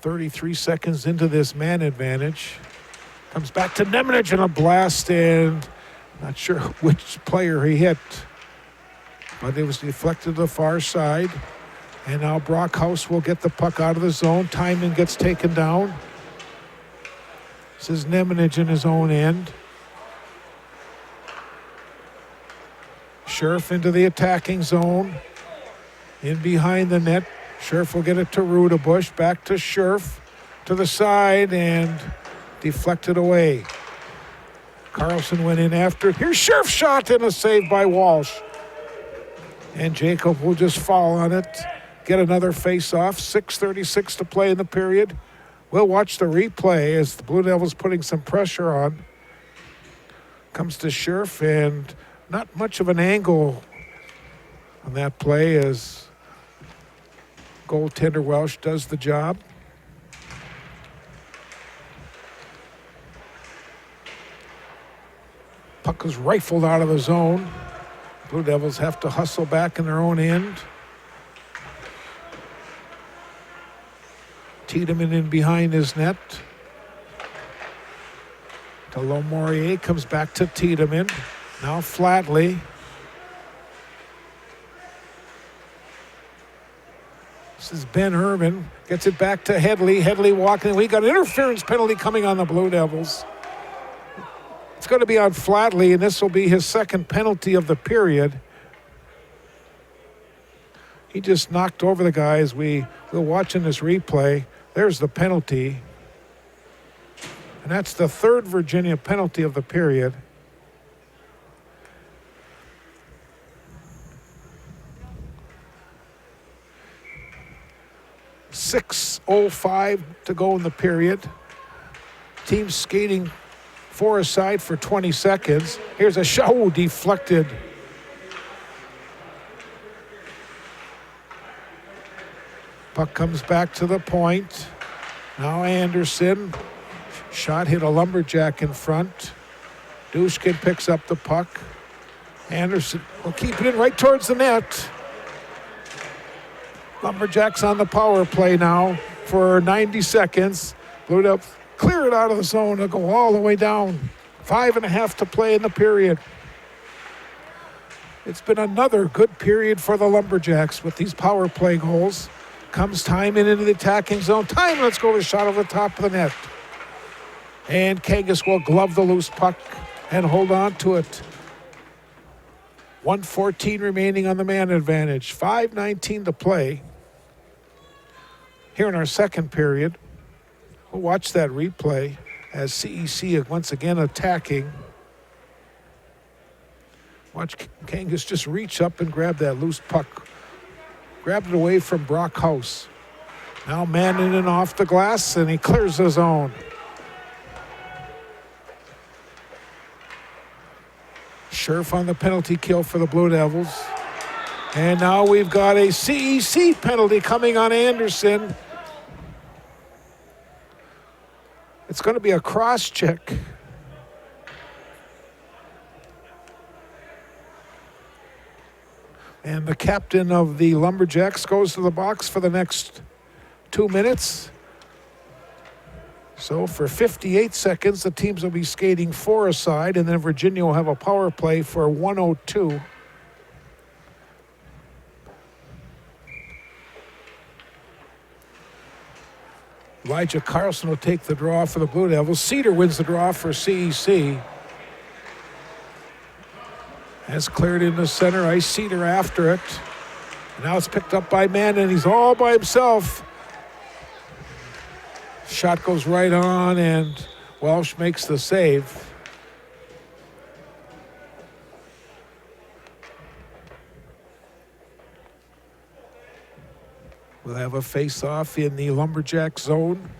33 seconds into this man advantage. Comes back to Nemenich and a blast, and not sure which player he hit, but it was deflected to the far side. And now Brockhouse will get the puck out of the zone. Timon gets taken down. This is Nemenich in his own end. Scherf into the attacking zone. In behind the net. Scherf will get it to Rudebush. Back to Scherf. To the side and deflected away. Carlson went in after. Here's Scherf's shot and a save by Walsh. And Jacob will just fall on it. Get another face-off. 6:36 to play in the period. We'll watch the replay as the Blue Devils putting some pressure on. Comes to Scherf, and not much of an angle on that play as goaltender Welsh does the job. Puck is rifled out of the zone. Blue Devils have to hustle back in their own end. Tiedemann in behind his net. To Laumorier, comes back to Tiedemann. Now Flatley. This is Ben Herman. Gets it back to Headley. Headley walking. We got an interference penalty coming on the Blue Devils. It's going to be on Flatley, and this will be his second penalty of the period. He just knocked over the guys. We're watching this replay. There's the penalty. And that's the third Virginia penalty of the period. .6:05 to go in the period. Team skating four aside for 20 seconds. Here's a shot. Oh, deflected. Puck comes back to the point. Now Anderson. Shot hit a lumberjack in front. Dushkin picks up the puck. Anderson will keep it in right towards the net. Lumberjacks on the power play now for 90 seconds. Blue Devils clear it out of the zone. They'll go all the way down. 5.5 to play in the period. It's been another good period for the Lumberjacks with these power play goals. Comes time into the attacking zone. Time, let's go with a shot over the top of the net. And Kangas will glove the loose puck and hold on to it. 1:14 remaining on the man advantage. 5:19 to play. Here in our second period, we'll watch that replay as CEC once again attacking. Watch Kangas just reach up and grab that loose puck. Grabbed it away from Brockhouse. Now Manning in off the glass, and he clears the zone. Scherf on the penalty kill for the Blue Devils. And now we've got a CEC penalty coming on Anderson. It's going to be a cross check. And the captain of the Lumberjacks goes to the box for the next 2 minutes. So for 58 seconds, the teams will be skating 4 aside, and then Virginia will have a power play for 1:02. Elijah Carlson will take the draw for the Blue Devils. Cedar wins the draw for CEC. Has cleared into center ice. Cedar after it. Now it's picked up by Manning. He's all by himself. Shot goes right on, and Welsh makes the save. We'll have a face-off in the Lumberjack zone.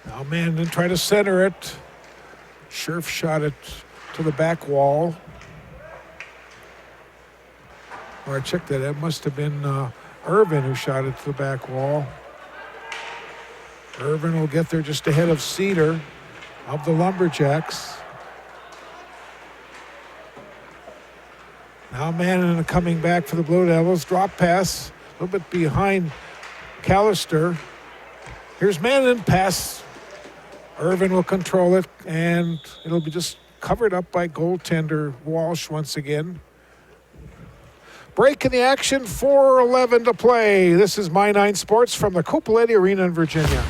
Now Manning try to center it. Scherf shot it to the back wall. Or I checked that. That must have been Irvin who shot it to the back wall. Irvin will get there just ahead of Cedar of the Lumberjacks. Now Manning coming back for the Blue Devils. Drop pass, a little bit behind Callister. Here's Manning, pass. Irvin will control it, and it'll be just covered up by goaltender Walsh once again. Break in the action, 4:11 to play. This is My Nine Sports from the Cupoletti Arena in Virginia.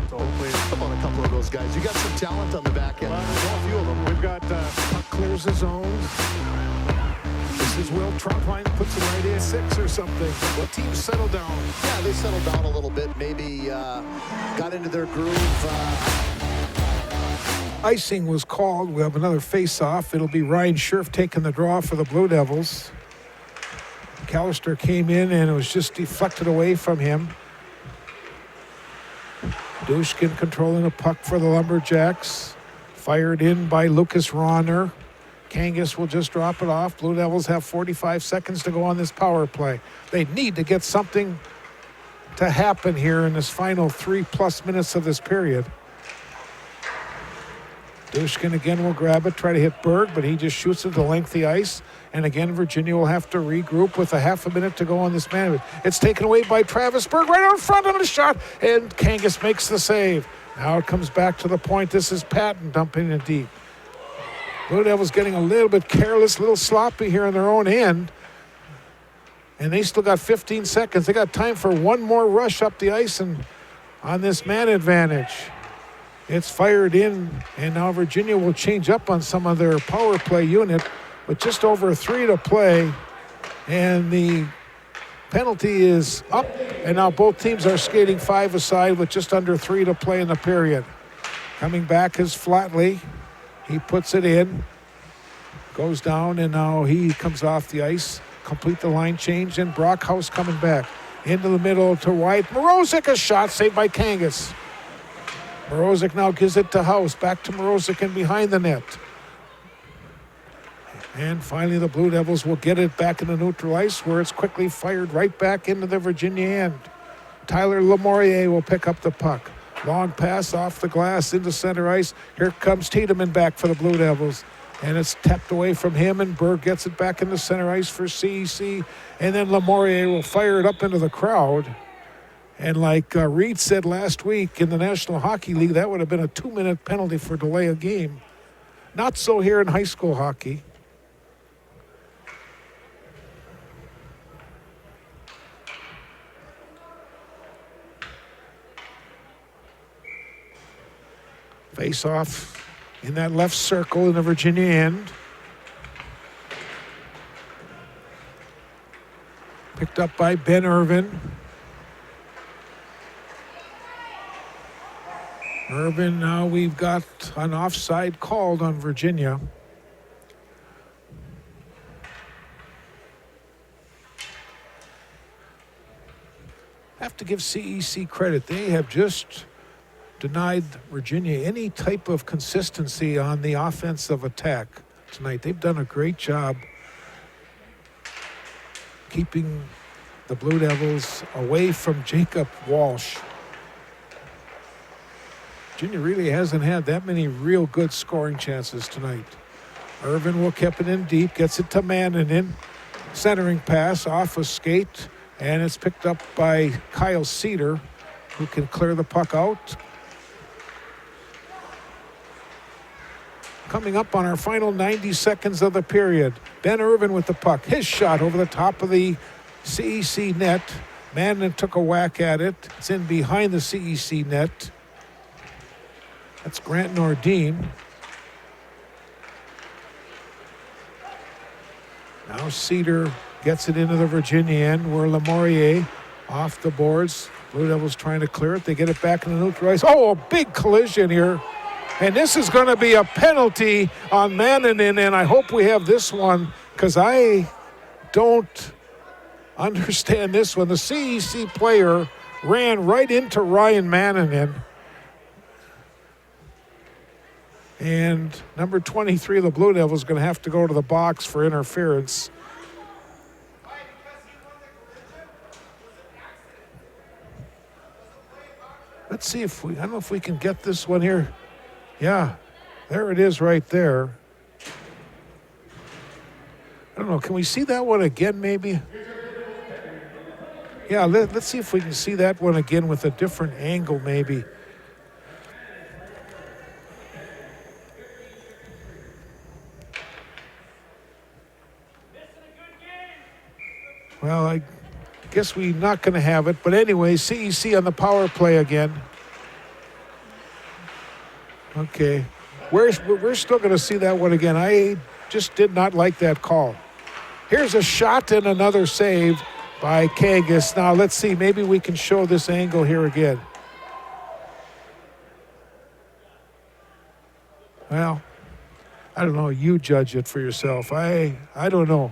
So hopefully up on a couple of those guys. You got some talent on the back end. Well, there's a few of them. We've got puck clears the zone. This is Will Trunkline, puts it right in 6 or something. What teams settle down? Yeah, they settled down a little bit. Maybe got into their groove. Icing was called. We have another face-off. It'll be Ryan Scherf taking the draw for the Blue Devils. Callister came in, and it was just deflected away from him. Dushkin controlling the puck for the Lumberjacks. Fired in by Lucas Ronner. Kangas will just drop it off. Blue Devils have 45 seconds to go on this power play. They need to get something to happen here in this final 3+ minutes of this period. Dushkin again will grab it, try to hit Berg, but he just shoots it the length of the ice. And again, Virginia will have to regroup with a half a minute to go on this man. It's taken away by Travis Berg right out in front on the shot, and Kangas makes the save. Now it comes back to the point. This is Patton dumping it deep. Blue Devils getting a little bit careless, a little sloppy here on their own end. And they still got 15 seconds. They got time for one more rush up the ice and on this man advantage. It's fired in, and now Virginia will change up on some of their power play unit with just over 3 to play. And the penalty is up, and now both teams are skating 5 aside with just under 3 to play in the period. Coming back is Flatley. He puts it in, goes down, and now he comes off the ice. Complete the line change, and Brockhouse coming back. Into the middle to White. Morozic, a shot saved by Kangas. Morozic now gives it to House. Back to Morozic and behind the net. And finally the Blue Devils will get it back in the neutral ice where it's quickly fired right back into the Virginia end. Tyler Lamourier will pick up the puck. Long pass off the glass into center ice. Here comes Tiedemann back for the Blue Devils. And it's tapped away from him, and Berg gets it back into center ice for CEC. And then Lamourier will fire it up into the crowd. And like Reed said last week in the National Hockey League, that would have been a 2-minute penalty for delay of game. Not so here in high school hockey. Face off in that left circle in the Virginia end. Picked up by Ben Irvin. Irvin, now we've got an offside called on Virginia. Have to give CEC credit. They have just denied Virginia any type of consistency on the offensive attack tonight. They've done a great job keeping the Blue Devils away from Jacob Walsh. Virginia really hasn't had that many real good scoring chances tonight. Irvin will keep it in deep, gets it to Mannanen. Centering pass off a skate, and it's picked up by Kyle Cedar, who can clear the puck out. Coming up on our final 90 seconds of the period. Ben Irvin with the puck. His shot over the top of the CEC net. Mannanen took a whack at it. It's in behind the CEC net. That's Grant Nordine. Now Cedar gets it into the Virginia end where Lamourier off the boards. Blue Devils trying to clear it. They get it back in the neutral ice. Oh, a big collision here. And this is going to be a penalty on Mannanen, and I hope we have this one because I don't understand this one. The CEC player ran right into Ryan Mannanen. And number 23 of the Blue Devils is going to have to go to the box for interference. Let's see if I don't know if we can get this one here. Yeah, there it is right there. I don't know, can we see that one again maybe? Yeah, let's see if we can see that one again with a different angle maybe. Well, I guess we're not going to have it. But anyway, CEC on the power play again. Okay. We're still going to see that one again. I just did not like that call. Here's a shot and another save by Kangas. Now, let's see. Maybe we can show this angle here again. Well, I don't know. You judge it for yourself. I don't know.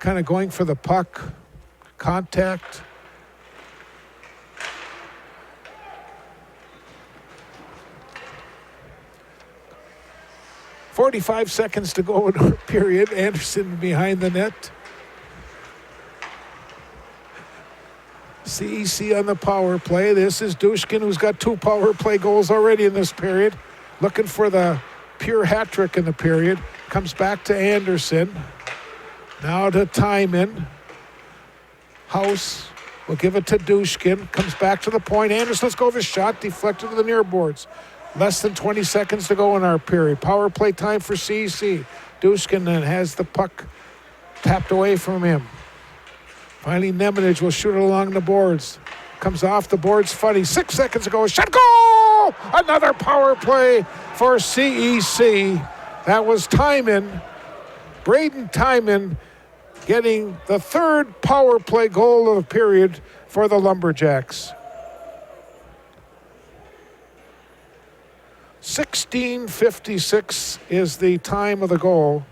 Kind of going for the puck, contact. .45 seconds to go in our period. Anderson behind the net. CEC on the power play. This is Dushkin, who's got 2 power play goals already in this period. Looking for the pure hat trick in the period. Comes back to Anderson. Now to Timon. House will give it to Dushkin. Comes back to the point. Anderson, let's go with a shot. Deflected to the near boards. Less than 20 seconds to go in our period. Power play time for CEC. Dushkin then has the puck tapped away from him. Finally, Nemanich will shoot it along the boards. Comes off the boards funny. 6 seconds ago, shot, goal! Another power play for CEC. That was Timon. Braden Timon getting the 3rd power play goal of the period for the Lumberjacks. 16:56 is the time of the goal.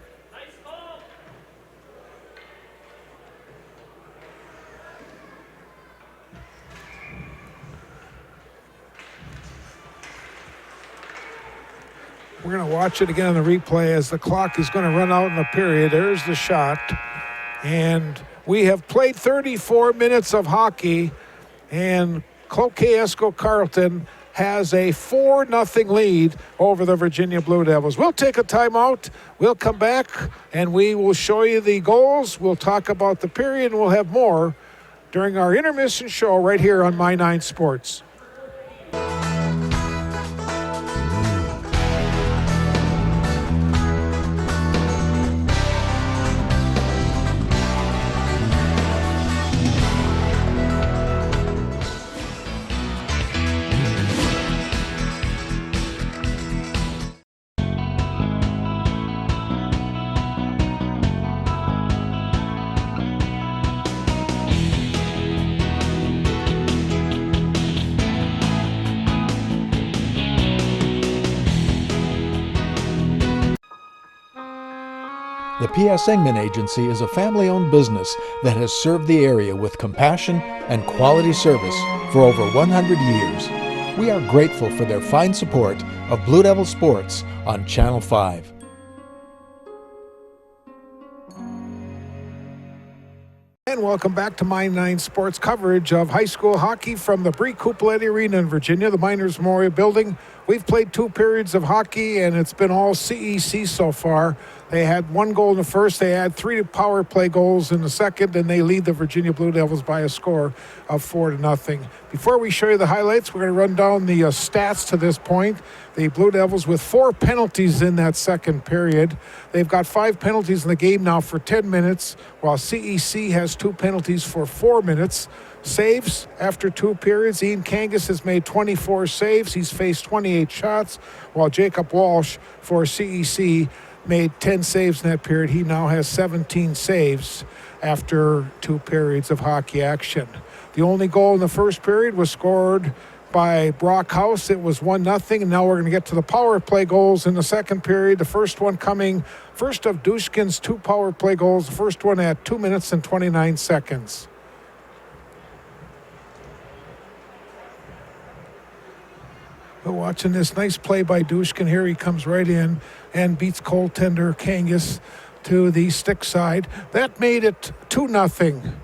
We're going to watch it again on the replay as the clock is going to run out in the period. There's the shot. And we have played 34 minutes of hockey, and Cloquet Esco Carleton has a 4-0 lead over the Virginia Blue Devils. We'll take a timeout. We'll come back and we will show you the goals. We'll talk about the period and we'll have more during our intermission show right here on My 9 Sports. The P.S. Engman Agency is a family-owned business that has served the area with compassion and quality service for over 100 years. We are grateful for their fine support of Blue Devil Sports on Channel 5. And welcome back to My 9 Sports coverage of high school hockey from the Bree Cupoletti Arena in Virginia, the Miners Memorial Building. We've played 2 periods of hockey, and it's been all CEC so far. They had 1 goal in the first. They had 3 power play goals in the second, and they lead the Virginia Blue Devils by a score of 4-0. Before we show you the highlights, we're going to run down the stats to this point. The Blue Devils with 4 penalties in that second period. They've got 5 penalties in the game now for 10 minutes, while CEC has 2 penalties for 4 minutes. Saves after 2 periods. Ian Kangas has made 24 saves. He's faced 28 shots, while Jacob Walsh for CEC made 10 saves in that period. He now has 17 saves after 2 periods of hockey action. The only goal in the first period was scored by Brockhouse. It was 1-0, and now we're going to get to the power play goals in the second period. The first one coming first of Dushkin's 2 power play goals, the first one at 2 minutes and 29 seconds. We're watching this nice play by Dushkin here. He comes right in and beats goaltender Kangas to the stick side. That made it 2-0.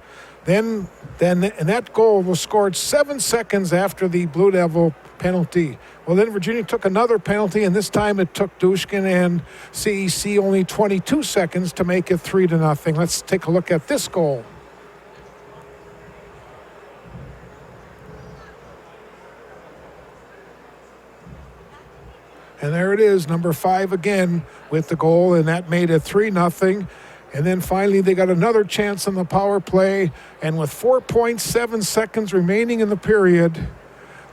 Then that goal was scored 7 seconds after the Blue Devil penalty. Well, then Virginia took another penalty, and this time it took Dushkin and CEC only 22 seconds to make it 3-0. Let's take a look at this goal. And there it is, number 5 again with the goal, and that made it 3-0. And then finally they got another chance on the power play, and with 4.7 seconds remaining in the period,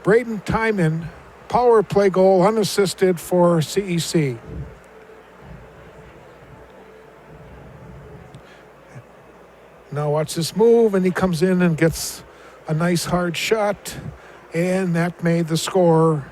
Braden Timon, power play goal unassisted for CEC. Now watch this move, and he comes in and gets a nice hard shot, and that made the score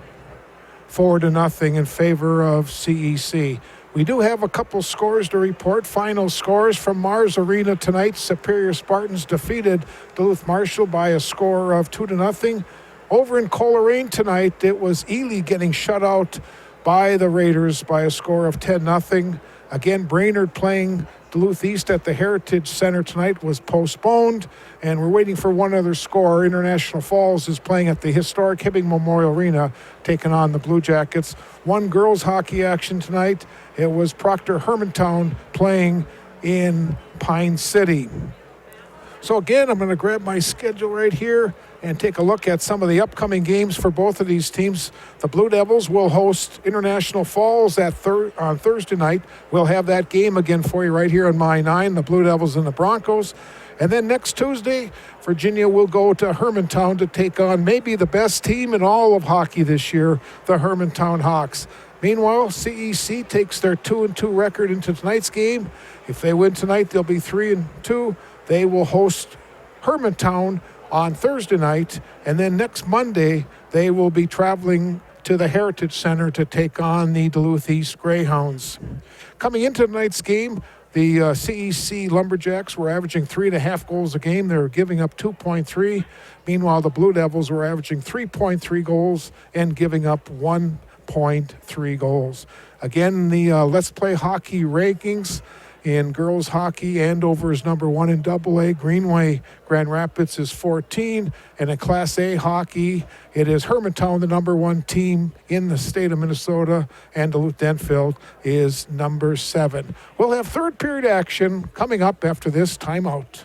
4-0 in favor of CEC. We do have a couple scores to report. Final scores from Mars Arena tonight. Superior Spartans defeated Duluth Marshall by a score of 2-0. Over in Coleraine tonight, it was Ely getting shut out by the Raiders by a score of 10-0. Again, Brainerd playing Duluth East at the Heritage Center tonight was postponed, and we're waiting for one other score. International Falls is playing at the historic Hibbing Memorial Arena, taking on the Blue Jackets. 1 girls hockey action tonight. It was Proctor Hermantown playing in Pine City. So again, I'm going to grab my schedule right here and take a look at some of the upcoming games for both of these teams. The Blue Devils will host International Falls on Thursday night. We'll have that game again for you right here on My 9, the Blue Devils and the Broncos. And then next Tuesday, Virginia will go to Hermantown to take on maybe the best team in all of hockey this year, the Hermantown Hawks. Meanwhile, CEC takes their 2-2 record into tonight's game. If they win tonight, they'll be 3-2. They will host Hermantown on Thursday night, and then next Monday, they will be traveling to the Heritage Center to take on the Duluth East Greyhounds. Coming into tonight's game, the CEC Lumberjacks were averaging 3.5 goals a game. They were giving up 2.3. Meanwhile, the Blue Devils were averaging 3.3 goals and giving up 1.3 goals. Again, the Let's Play Hockey rankings, In girls hockey, Andover is number 1 in AA. Greenway Grand Rapids is 14. And in Class A hockey, it is Hermantown, the number 1 team in the state of Minnesota, and Duluth-Denfeld is number 7. We'll have third period action coming up after this timeout.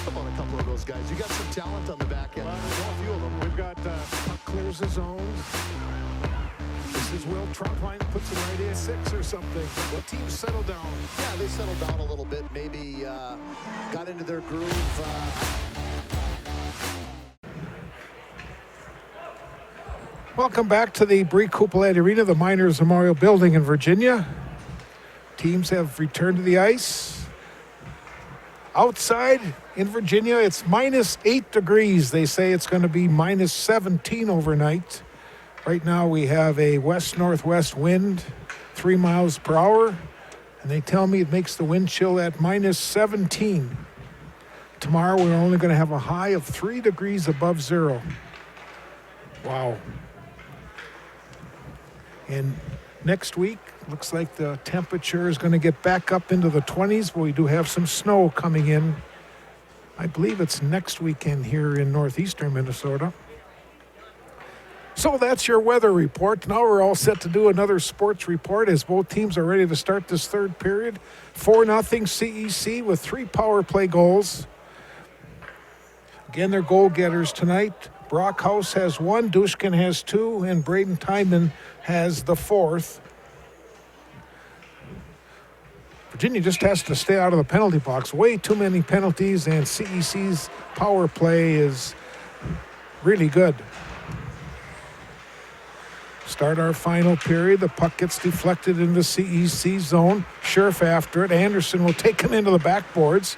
Come on, a couple of those guys. You got some talent on the back end. Well, there's a few of them. We've got puck clears the zone. This is Will Trumpline puts it right in 6 or something. The team settled down. Yeah, they settled down a little bit. Maybe got into their groove. Welcome back to the Brie Coupelette Arena, the Miners Memorial Building in Virginia. Teams have returned to the ice. Outside in Virginia, it's minus 8 degrees. They say it's going to be minus 17 overnight. Right now we have a west-northwest wind, 3 miles per hour, and they tell me it makes the wind chill at minus 17. Tomorrow we're only going to have a high of 3 degrees above zero. Wow. And next week, looks like the temperature is going to get back up into the 20s, but we do have some snow coming in. I believe it's next weekend here in northeastern Minnesota. So that's your weather report. Now we're all set to do another sports report as both teams are ready to start this third period. 4-0 CEC with 3 power play goals. Again, they're goal getters tonight. Brockhouse has 1, Dushkin has 2, and Braden Tyman has the 4th. Virginia just has to stay out of the penalty box. Way too many penalties, and CEC's power play is really good. Start our final period. The puck gets deflected into CEC zone. Scherf after it. Anderson will take him into the backboards.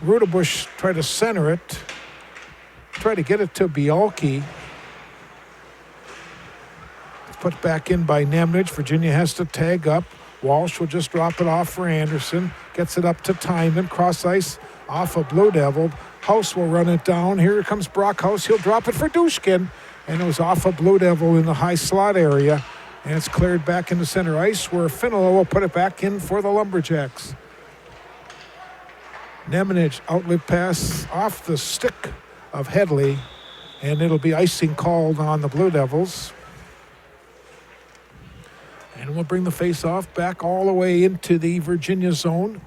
Rudebush try to center it. Try to get it to Bialke. Put back in by Nemnich. Virginia has to tag up. Walsh will just drop it off for Anderson. Gets it up to Timon. Cross ice off of Blue Devil. House will run it down. Here comes Brockhouse. He'll drop it for Dushkin. And it was off of Blue Devil in the high slot area. And it's cleared back into center ice where Finola will put it back in for the Lumberjacks. Nemnich outlet pass off the stick of Headley. And it'll be icing called on the Blue Devils. And we'll bring the face-off back all the way into the Virginia zone.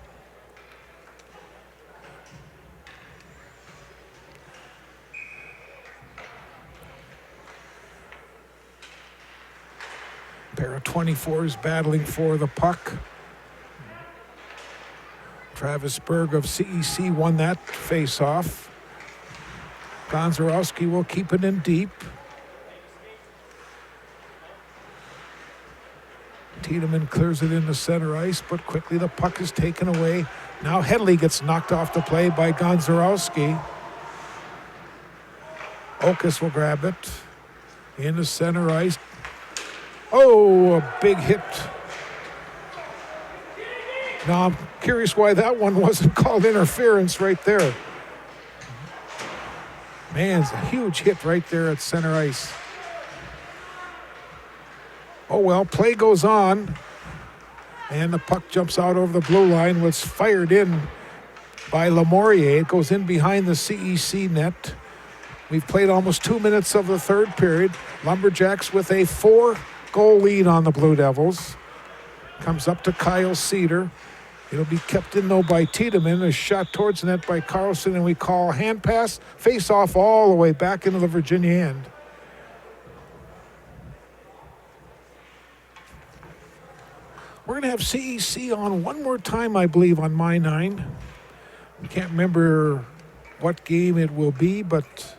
A pair of 24s battling for the puck. Travis Berg of CEC won that face-off. Gonzarowski will keep it in deep. Tiedemann clears it into center ice, but quickly the puck is taken away. Now Headley gets knocked off the play by Gonzarowski. Okus will grab it into center ice. Oh, a big hit. Now I'm curious why that one wasn't called interference right there. Man, it's a huge hit right there at center ice. Oh well, play goes on. And the puck jumps out over the blue line, was fired in by Lamourier. It goes in behind the CEC net. We've played almost 2 minutes of the third period. Lumberjacks with a 4-goal lead on the Blue Devils. Comes up to Kyle Cedar. It'll be kept in though by Tiedemann. A shot towards the net by Carlson, and we call hand pass. Face off all the way back into the Virginia end. We're going to have CEC on one more time, I believe, on My 9. I can't remember what game it will be, but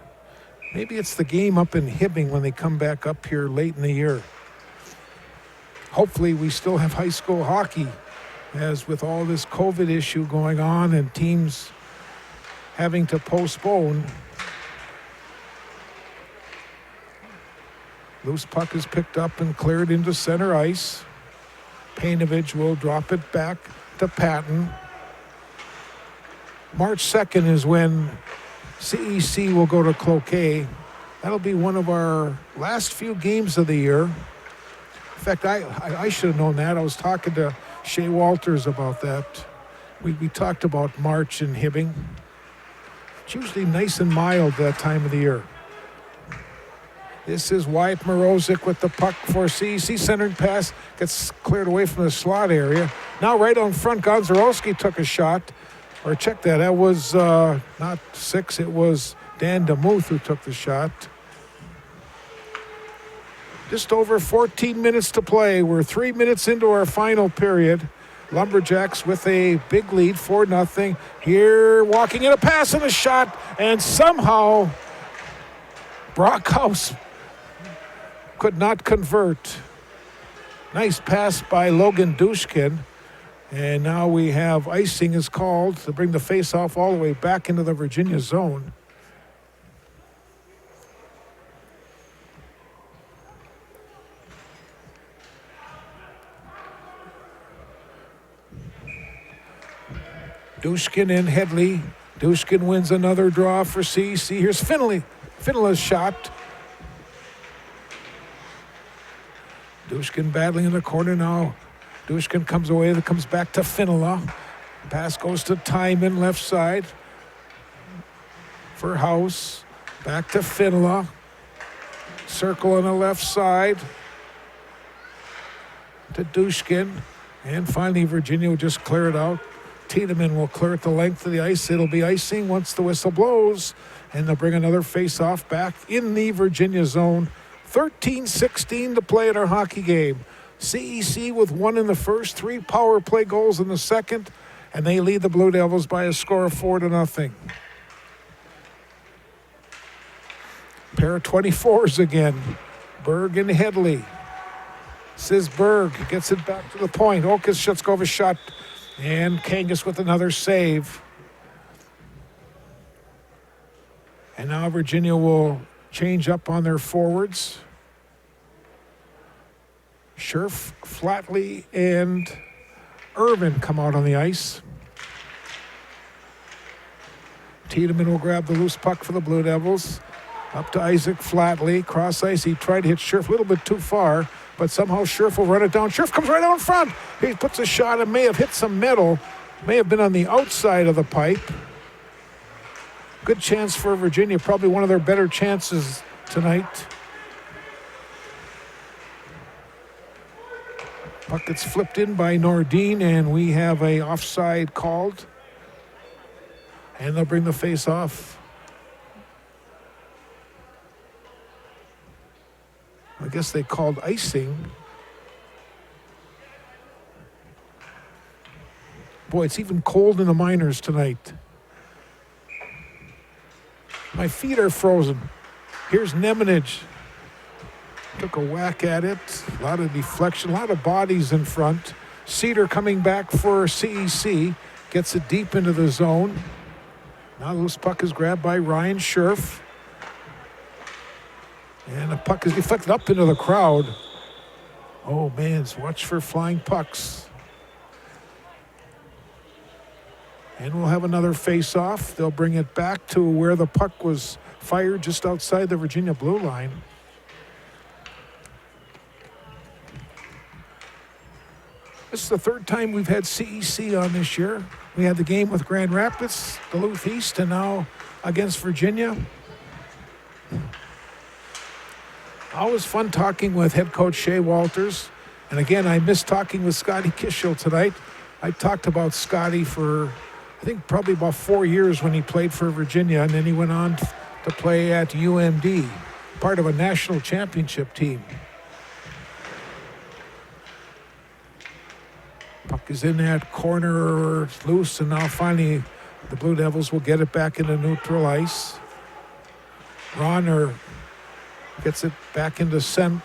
maybe it's the game up in Hibbing when they come back up here late in the year. Hopefully we still have high school hockey, as with all this COVID issue going on and teams having to postpone. Loose puck is picked up and cleared into center ice. Painovich will drop it back to Patton. March 2nd is when CEC will go to Cloquet. That'll be one of our last few games of the year. In fact, I should have known that. I was talking to Shea Walters about that. We talked about March in Hibbing. It's usually nice and mild that time of the year. This is Wyatt Morozic with the puck for CEC. Centering pass gets cleared away from the slot area. Now right on front, Gonzarowski took a shot. Or check that. That was not 6. It was Dan DeMuth who took the shot. Just over 14 minutes to play. We're 3 minutes into our final period. Lumberjacks with a big lead, 4-0. Here, walking in a pass and a shot, and somehow Brockhouse could not convert. Nice pass by Logan Dushkin. And now we have icing is called to bring the face-off all the way back into the Virginia zone. Dushkin and Headley. Dushkin wins another draw for CEC. Here's Finley. Finley's shot. Dushkin battling in the corner now. Dushkin comes away, that comes back to Finla. Pass goes to Timon, left side. For House. Back to Finla. Circle on the left side. To Dushkin. And finally, Virginia will just clear it out. Tiedemann will clear it the length of the ice. It'll be icing once the whistle blows. And they'll bring another face-off back in the Virginia zone. 13-16 to play in our hockey game. CEC with 1 in the first, 3 power play goals in the second, and they lead the Blue Devils by a score of 4-0. Pair of 24s again. Berg and Headley. Says Berg gets it back to the point. Okas Shutzkova shot, and Kangas with another save. And now Virginia will change up on their forwards. Scherf, Flatley, and Irvin come out on the ice. Tiedemann will grab the loose puck for the Blue Devils. Up to Isaac Flatley. Cross ice. He tried to hit Scherf a little bit too far, but somehow Scherf will run it down. Scherf comes right out in front. He puts a shot and may have hit some metal. May have been on the outside of the pipe. Good chance for Virginia. Probably one of their better chances tonight. Puck gets flipped in by Nordin, and we have a offside called. And they'll bring the face off. I guess they called icing. Boy, it's even cold in the minors tonight. My feet are frozen. Here's Nemanich. Took a whack at it. A lot of deflection, a lot of bodies in front. Cedar coming back for CEC. Gets it deep into the zone. Now the loose puck is grabbed by Ryan Scherf. And the puck is deflected up into the crowd. Oh, man, watch for flying pucks. And we'll have another face-off. They'll bring it back to where the puck was fired, just outside the Virginia blue line. This is the third time we've had CEC on this year. We had the game with Grand Rapids, Duluth East, and now against Virginia. Always fun talking with head coach Shea Walters. And again, I missed talking with Scotty Kishel tonight. I talked about Scotty for, I think, probably about 4 years when he played for Virginia, and then he went on to play at UMD, part of a national championship team. Puck is in that corner, loose, and now finally the Blue Devils will get it back into neutral ice. Ronner gets it back into center.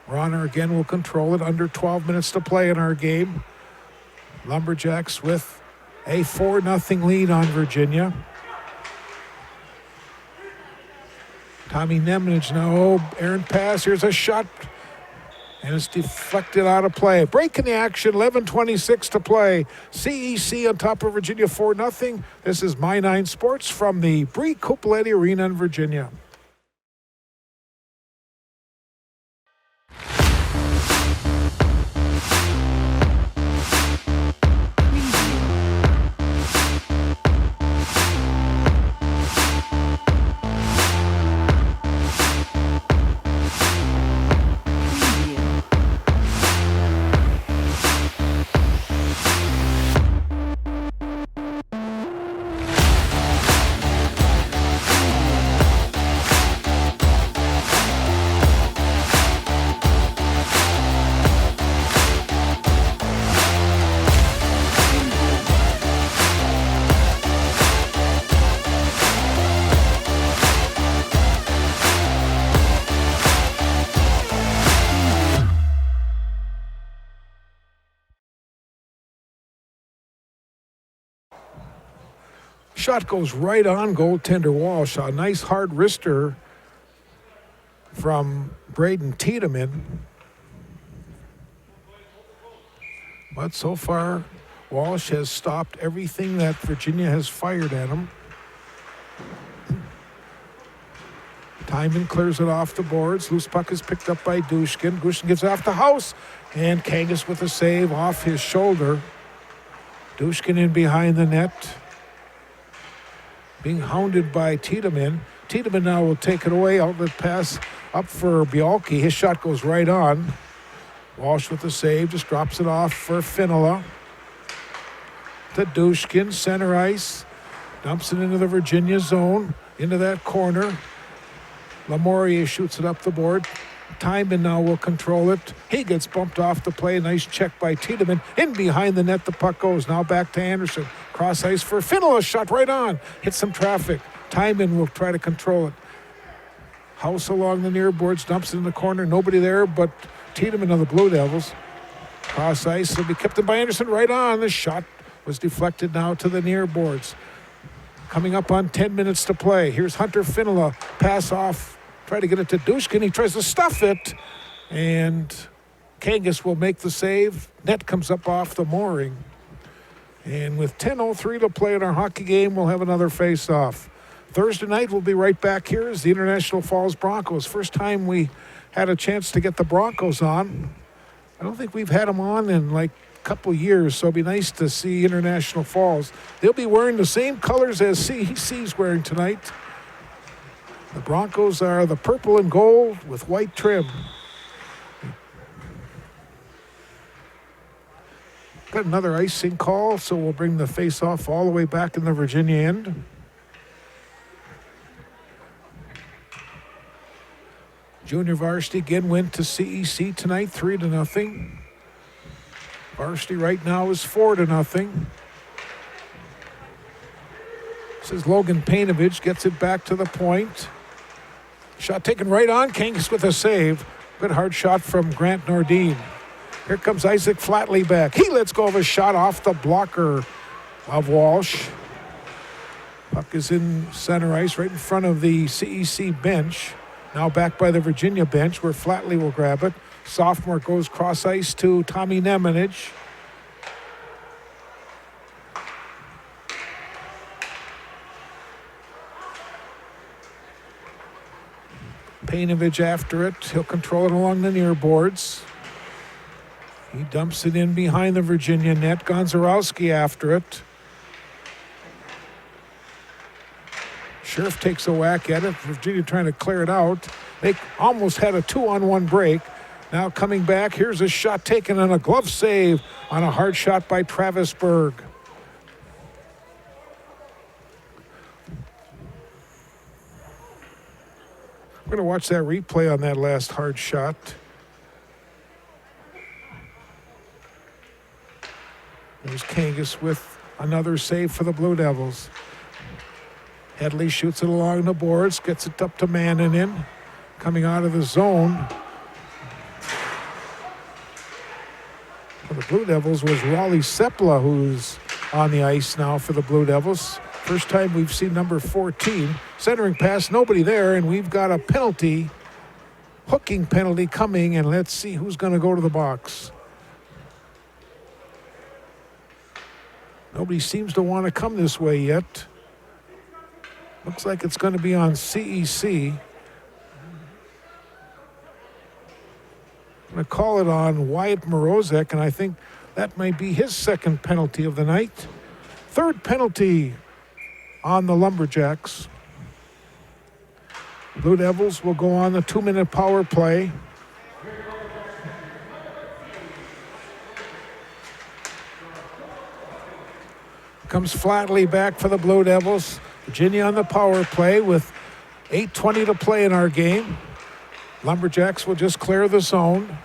Ronner again will control it. Under 12 minutes to play in our game. Lumberjacks with a 4-0 lead on Virginia. Tommy Nemanich now, errant pass. Here's a shot. And it's deflected out of play. Break in the action, 11:26 to play. CEC on top of Virginia 4-0. This is My 9 Sports from the Bree Cupoletti Arena in Virginia. Shot goes right on goaltender Walsh. A nice hard wrister from Braden Tiedemann. But so far, Walsh has stopped everything that Virginia has fired at him. Timon clears it off the boards. Loose puck is picked up by Dushkin. Dushkin gives it off the house. And Kangas with a save off his shoulder. Dushkin in behind the net. Being hounded by Tiedemann. Tiedemann now will take it away. Outlet pass up for Bialke. His shot goes right on. Walsh with the save. Just drops it off for Finola. To Dushkin. Center ice. Dumps it into the Virginia zone. Into that corner. Lamourier shoots it up the board. Timon now will control it. He gets bumped off the play. Nice check by Tiedemann. In behind the net, the puck goes. Now back to Anderson. Cross ice for Finola. Shot right on. Hits some traffic. Timon will try to control it. House along the near boards. Dumps it in the corner. Nobody there but Tiedemann of the Blue Devils. Cross ice will be kept in by Anderson. Right on. The shot was deflected now to the near boards. Coming up on 10 minutes to play. Here's Hunter Finola. Pass off. Try to get it to Dushkin. He tries to stuff it. And Kangas will make the save. Net comes up off the mooring. And with 10:03 to play in our hockey game, we'll have another face-off. Thursday night, we'll be right back here as the International Falls Broncos. First time we had a chance to get the Broncos on. I don't think we've had them on in like a couple years, so it'll be nice to see International Falls. They'll be wearing the same colors as CEC's wearing tonight. The Broncos are the purple and gold with white trim. Got another icing call, so we'll bring the face-off all the way back in the Virginia end. Junior varsity again went to CEC tonight, 3-0. Varsity right now is 4-0. This is Logan Painovich, gets it back to the point. Shot taken right on, Kangas with a save. Good hard shot from Grant Nordine. Here comes Isaac Flatley back. He lets go of a shot off the blocker of Walsh. Puck is in center ice right in front of the CEC bench. Now back by the Virginia bench where Flatley will grab it. Sophomore goes cross ice to Tommy Nemanich. Painovich after it. He'll control it along the near boards. He dumps it in behind the Virginia net. Gonzarowski after it. Sheriff takes a whack at it. Virginia trying to clear it out. They almost had a 2-on-1 break. Now coming back, here's a shot taken and a glove save on a hard shot by Travis Berg. We're going to watch that replay on that last hard shot. There's Kangas with another save for the Blue Devils. Headley shoots it along the boards, gets it up to Mannanen. Coming out of the zone. For the Blue Devils was Raleigh Sepla, who's on the ice now for the Blue Devils. First time we've seen number 14. Centering pass, nobody there, and we've got a penalty hooking penalty coming, and let's see who's going to go to the box. Nobody seems to want to come this way yet. Looks like it's going to be on CEC. I'm going to call it on Wyatt Morozek, and I think that might be his second penalty of the night. Third penalty on the Lumberjacks. Blue Devils will go on the 2-minute power play. Comes Flatley back for the Blue Devils. Virginia on the power play with 8:20 to play in our game. Lumberjacks will just clear the zone.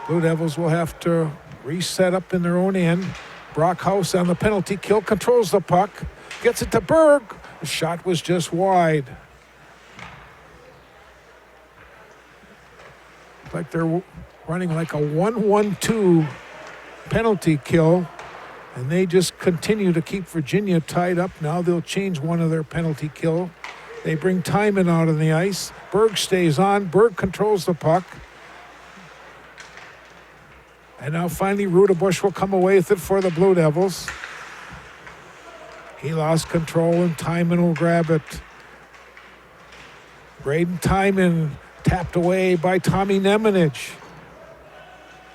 Blue Devils will have to reset up in their own end. Brockhouse on the penalty kill, controls the puck, gets it to Berg. The shot was just wide. Like they're running like a 1-1-2 penalty kill, and they just continue to keep Virginia tied up. Now they'll change one of their penalty kill. They bring Timon out on the ice. Berg stays on. Berg controls the puck. And now finally Rudebush will come away with it for the Blue Devils. He lost control, and Timon will grab it. Braden Timon tapped away by Tommy Nemanich.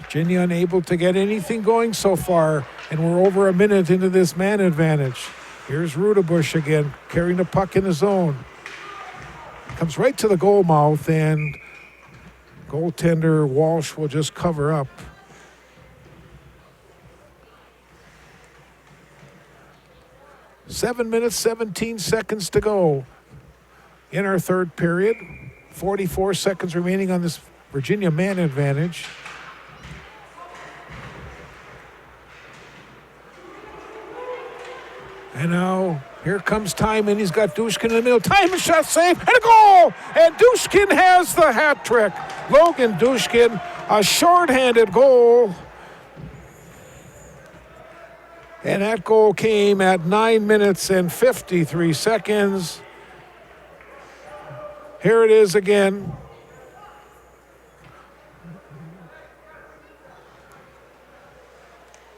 Virginia unable to get anything going so far, and we're over a minute into this man advantage. Here's Rudebush again, carrying the puck in the zone. Comes right to the goal mouth, and goaltender Walsh will just cover up. Seven minutes, 17 seconds to go in our third period. 44 seconds remaining on this Virginia man advantage. And now here comes Timon. He's got Dushkin in the middle. Timon shot safe and a goal! And Dushkin has the hat trick. Logan Dushkin, a shorthanded goal. And that goal came at 9 minutes and 53 seconds. Here it is again.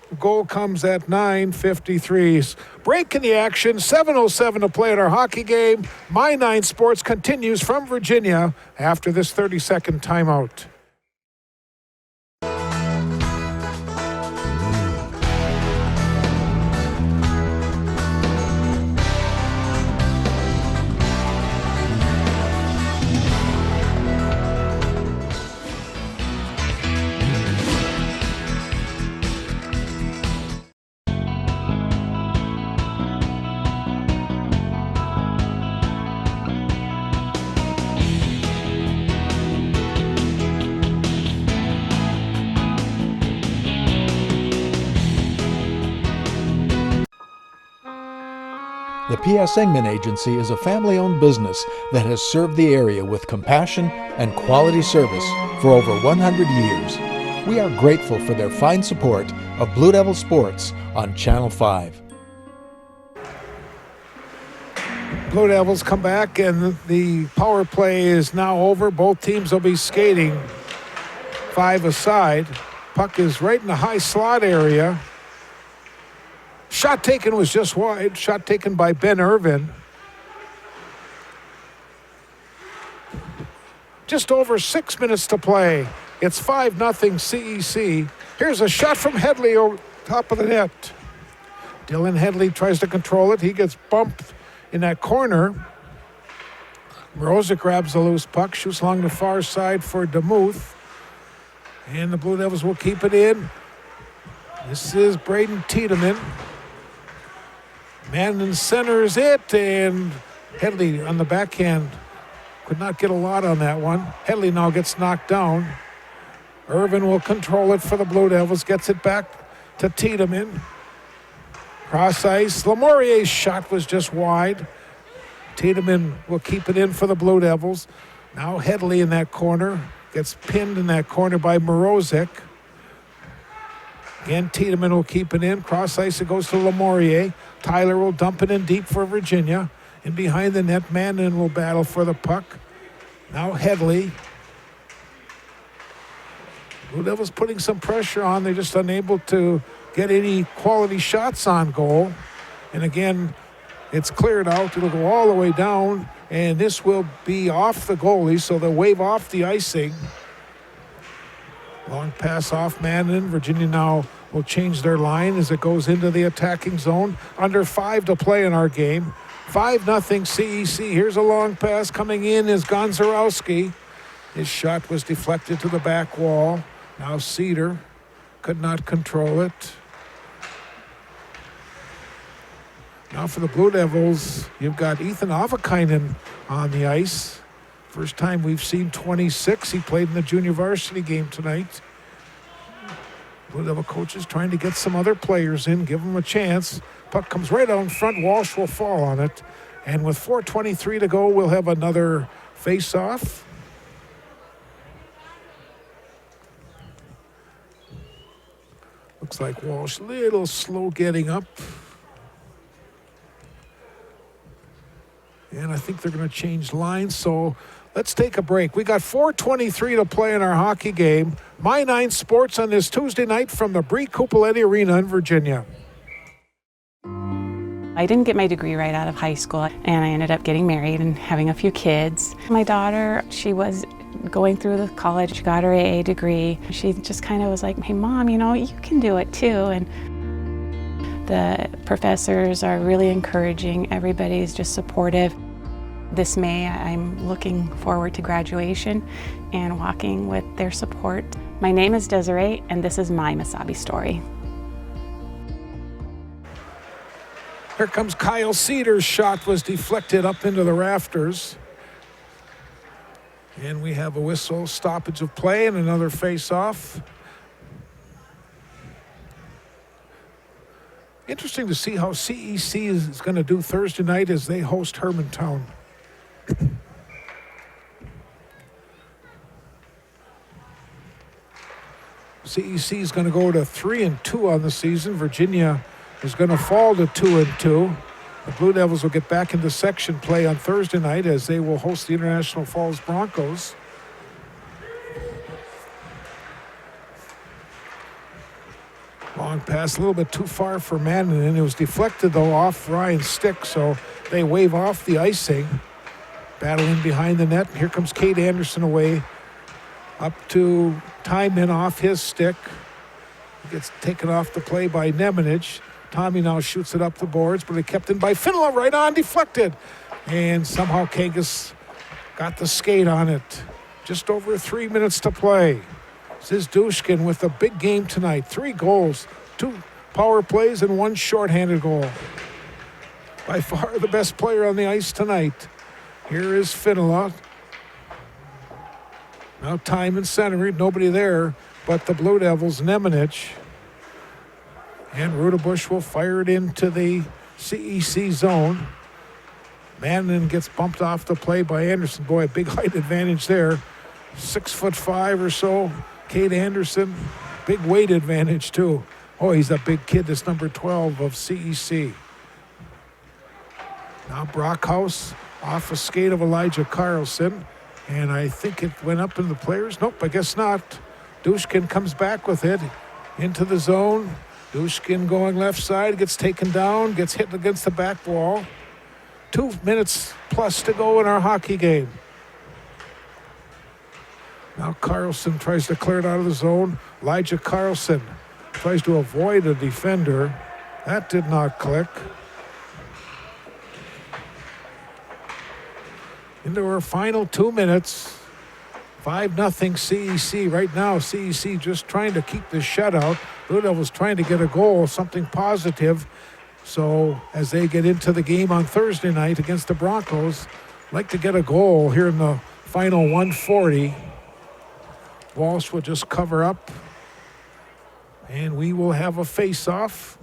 The goal comes at 9:53. Break in the action, 7:07 to play in our hockey game. My Nine Sports continues from Virginia after this 30-second timeout. The P.S. Engman Agency is a family-owned business that has served the area with compassion and quality service for over 100 years. We are grateful for their fine support of Blue Devil Sports on Channel 5. Blue Devils come back, and the power play is now over. Both teams will be skating 5 aside. Puck is right in the high slot area. Shot taken was just wide. Shot taken by Ben Irvin. Just over 6 minutes to play. It's 5-0 CEC. Here's a shot from Headley over top of the net. Dylan Headley tries to control it. He gets bumped in that corner. Mrozic grabs the loose puck, shoots along the far side for DeMuth. And the Blue Devils will keep it in. This is Braden Tiedemann. Manning centers it, and Headley on the backhand could not get a lot on that one. Headley now gets knocked down. Irvin will control it for the Blue Devils, gets it back to Tiedemann. Cross ice, Lamorier's shot was just wide. Tiedemann will keep it in for the Blue Devils. Now Headley in that corner, gets pinned in that corner by Mrozic. Again, Tiedemann will keep it in. Cross ice, it goes to Lamorier. Tyler will dump it in deep for Virginia. And behind the net, Manning will battle for the puck. Now Headley. Blue Devils putting some pressure on. They're just unable to get any quality shots on goal. And again, it's cleared out. It'll go all the way down, and this will be off the goalie, so they'll wave off the icing. Long pass off Manning. Virginia now will change their line as it goes into the attacking zone. Under 5 to play in our game. 5-0 CEC. Here's a long pass coming in is Gonzarowski. His shot was deflected to the back wall. Now Cedar could not control it. Now for the Blue Devils, you've got Ethan Avakainen on the ice. First time we've seen 26. He played in the junior varsity game tonight. Blue Devil coaches trying to get some other players in, give them a chance. Puck comes right out in front. Walsh will fall on it. And with 4:23 to go, we'll have another face-off. Looks like Walsh a little slow getting up. And I think they're going to change lines, so let's take a break. We got 4:23 to play in our hockey game. My 9 Sports on this Tuesday night from the Bree Cupoletti Arena in Virginia. I didn't get my degree right out of high school, and I ended up getting married and having a few kids. My daughter, she was going through the college, she got her AA degree. She just kind of was like, hey Mom, you can do it too. And the professors are really encouraging. Everybody's just supportive. This May, I'm looking forward to graduation and walking with their support. My name is Desiree, and this is my Mesabi story. Here comes Kyle Cedar's shot was deflected up into the rafters. And we have a whistle, stoppage of play, and another face-off. Interesting to see how CEC is going to do Thursday night as they host Hermantown. CEC is going to go to 3-2 on the season. Virginia is going to fall to 2-2. The Blue Devils will get back into section play on Thursday night as they will host the International Falls Broncos. Long pass, a little bit too far for Manning, and it was deflected, though, off Ryan's stick, so they wave off the icing. Battling behind the net. Here comes Kate Anderson away. Up to Timon off his stick. He gets taken off the play by Nemanich. Tommy now shoots it up the boards, but it kept in by Finla, right on, deflected. And somehow Kagas got the skate on it. Just over 3 minutes to play. Zizdushkin with a big game tonight. 3 goals, 2 power plays, and 1 shorthanded goal. By far the best player on the ice tonight. Here is Finla. Now time in center, nobody there, but the Blue Devils, Nemanich. And Rudabush will fire it into the CEC zone. Manning gets bumped off the play by Anderson. Boy, a big height advantage there. 6'5" or so. Kate Anderson, big weight advantage too. Oh, he's a big kid. That's number 12 of CEC. Now Brockhouse off a skate of Elijah Carlson. And I think it went up in the players. Nope, I guess not. Dushkin comes back with it into the zone. Dushkin going left side, gets taken down, gets hit against the back wall. 2 minutes plus to go in our hockey game. Now Carlson tries to clear it out of the zone. Elijah Carlson tries to avoid a defender. That did not click. Into our final 2 minutes. 5-0 CEC. Right now, CEC just trying to keep this shutout. Blue Devils trying to get a goal, something positive. So as they get into the game on Thursday night against the Broncos, like to get a goal here in the final 140. Walsh will just cover up. And we will have a face-off.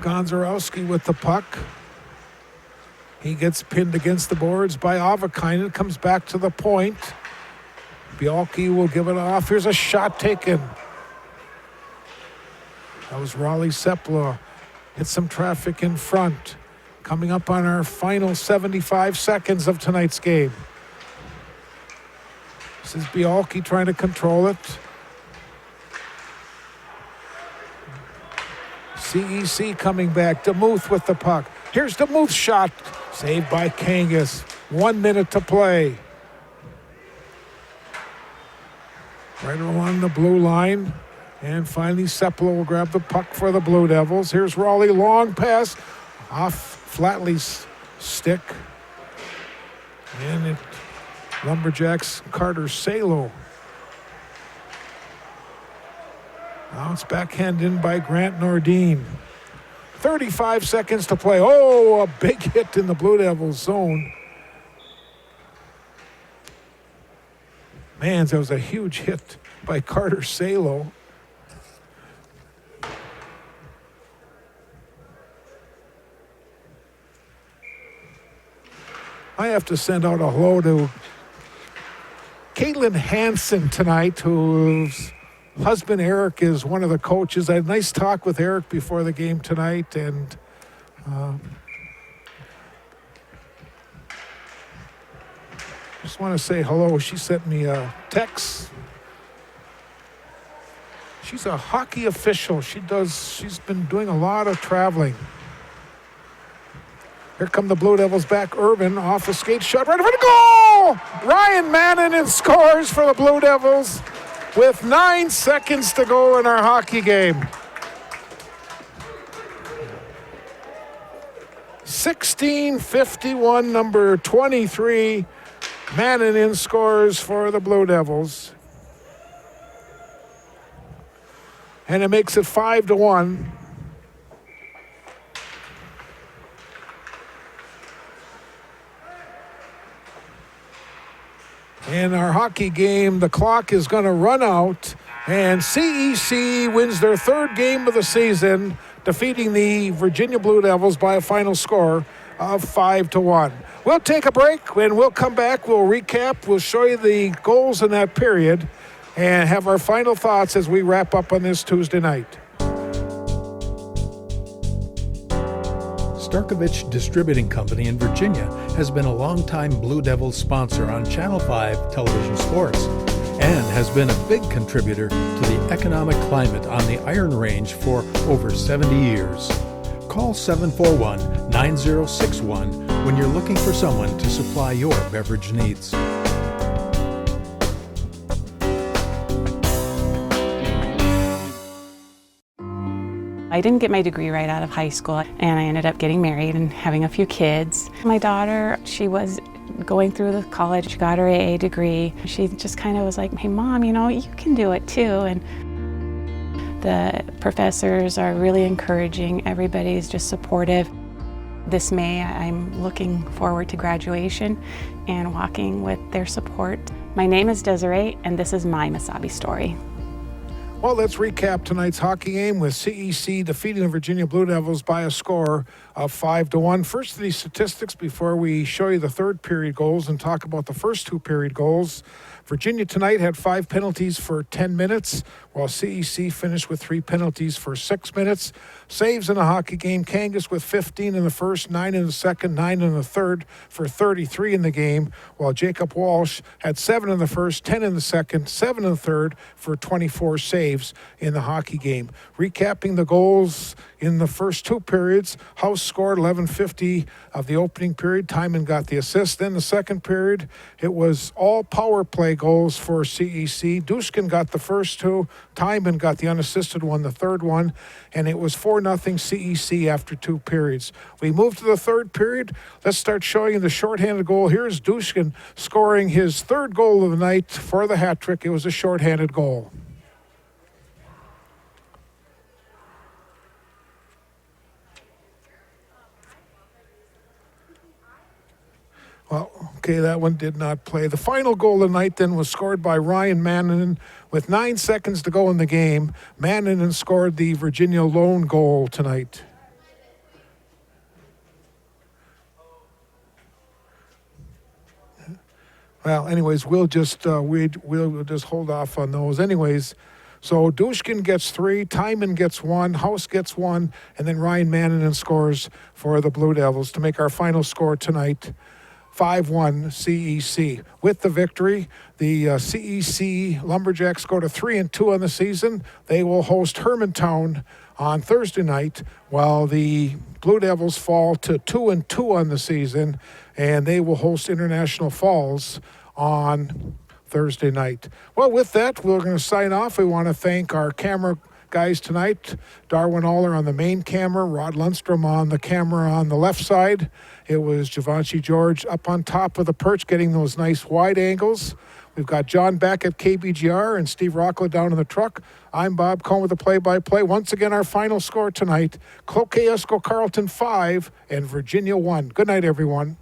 Gonzarowski with the puck. He gets pinned against the boards by Avakainen. Comes back to the point. Bialke will give it off. Here's a shot taken. That was Raleigh Sepla. Hit some traffic in front. Coming up on our final 75 seconds of tonight's game. This is Bialke trying to control it. CEC coming back. DeMuth with the puck. Here's DeMuth's shot. Saved by Kangas. 1 minute to play. Right along the blue line. And finally, Sepla will grab the puck for the Blue Devils. Here's Raleigh. Long pass off Flatley's stick. And Lumberjacks Carter Salo. Now it's backhand in by Grant Nordine. 35 seconds to play. Oh, a big hit in the Blue Devils zone. Man, that was a huge hit by Carter Salo. I have to send out a hello to Caitlin Hansen tonight, whose husband Eric is one of the coaches. I had a nice talk with Eric before the game tonight, and just want to say hello. She sent me a text. She's a hockey official. She's been doing a lot of traveling. Here come the Blue Devils back. Urban off a skate shot right over the goal! Ryan Mannanen scores for the Blue Devils with 9 seconds to go in our hockey game. 16:51, number 23. Mannanen scores for the Blue Devils. And it makes it 5-1. In our hockey game, the clock is going to run out, and CEC wins their third game of the season, defeating the Virginia Blue Devils by a final score of 5-1. We'll take a break. When we'll come back, we'll recap, we'll show you the goals in that period, and have our final thoughts as we wrap up on this Tuesday night. Starkovich Distributing Company in Virginia has been a longtime Blue Devils sponsor on Channel 5 television sports and has been a big contributor to the economic climate on the Iron Range for over 70 years. Call 741-9061 when you're looking for someone to supply your beverage needs. I didn't get my degree right out of high school, and I ended up getting married and having a few kids. My daughter, she was going through the college, she got her AA degree. She just kind of was like, hey Mom, you know, you can do it too. And the professors are really encouraging, everybody's just supportive. This May, I'm looking forward to graduation and walking with their support. My name is Desiree, and this is my Mesabi story. Well, let's recap tonight's hockey game with CEC defeating the Virginia Blue Devils by a score of 5-1. First, the statistics before we show you the third period goals and talk about the first two period goals. Virginia tonight had 5 penalties for 10 minutes, while CEC finished with 3 penalties for 6 minutes. Saves in the hockey game, Kangas with 15 in the first, 9 in the second, 9 in the third for 33 in the game, while Jacob Walsh had 7 in the first, 10 in the second, 7 in the third for 24 saves in the hockey game. Recapping the goals in the first two periods, House scored 11:50 of the opening period. Timon got the assist. Then the second period, it was all power play goals for CEC. Dushkin got the first two. Timon got the unassisted one, the third one, and it was 4-0 CEC after 2 periods. We move to the third period. Let's start showing you the shorthanded goal. Here's Dushkin scoring his third goal of the night for the hat trick. It was a shorthanded goal. Well, okay, that one did not play. The final goal of the night then was scored by Ryan Mannanen with 9 seconds to go in the game. Mannanen scored the Virginia lone goal tonight. Well, anyways, we'll just we'll just hold off on those. Anyways, so Dushkin gets 3, Timon gets 1, House gets 1, and then Ryan Mannanen scores for the Blue Devils to make our final score tonight 5-1 CEC. With the victory, the CEC Lumberjacks go to 3-2 on the season. They will host Hermantown on Thursday night, while the Blue Devils fall to 2-2 on the season, and they will host International Falls on Thursday night. Well, with that, we're going to sign off. We want to thank our camera guys tonight, Darwin Aller on the main camera, Rod Lundstrom on the camera on the left side. It was Givenchy George up on top of the perch getting those nice wide angles. We've got John back at KBGR and Steve Rockla down in the truck. I'm Bob Cohn with the play-by-play. Once again, our final score tonight, Cloquet Esco Carleton 5 and Virginia 1. Good night, everyone.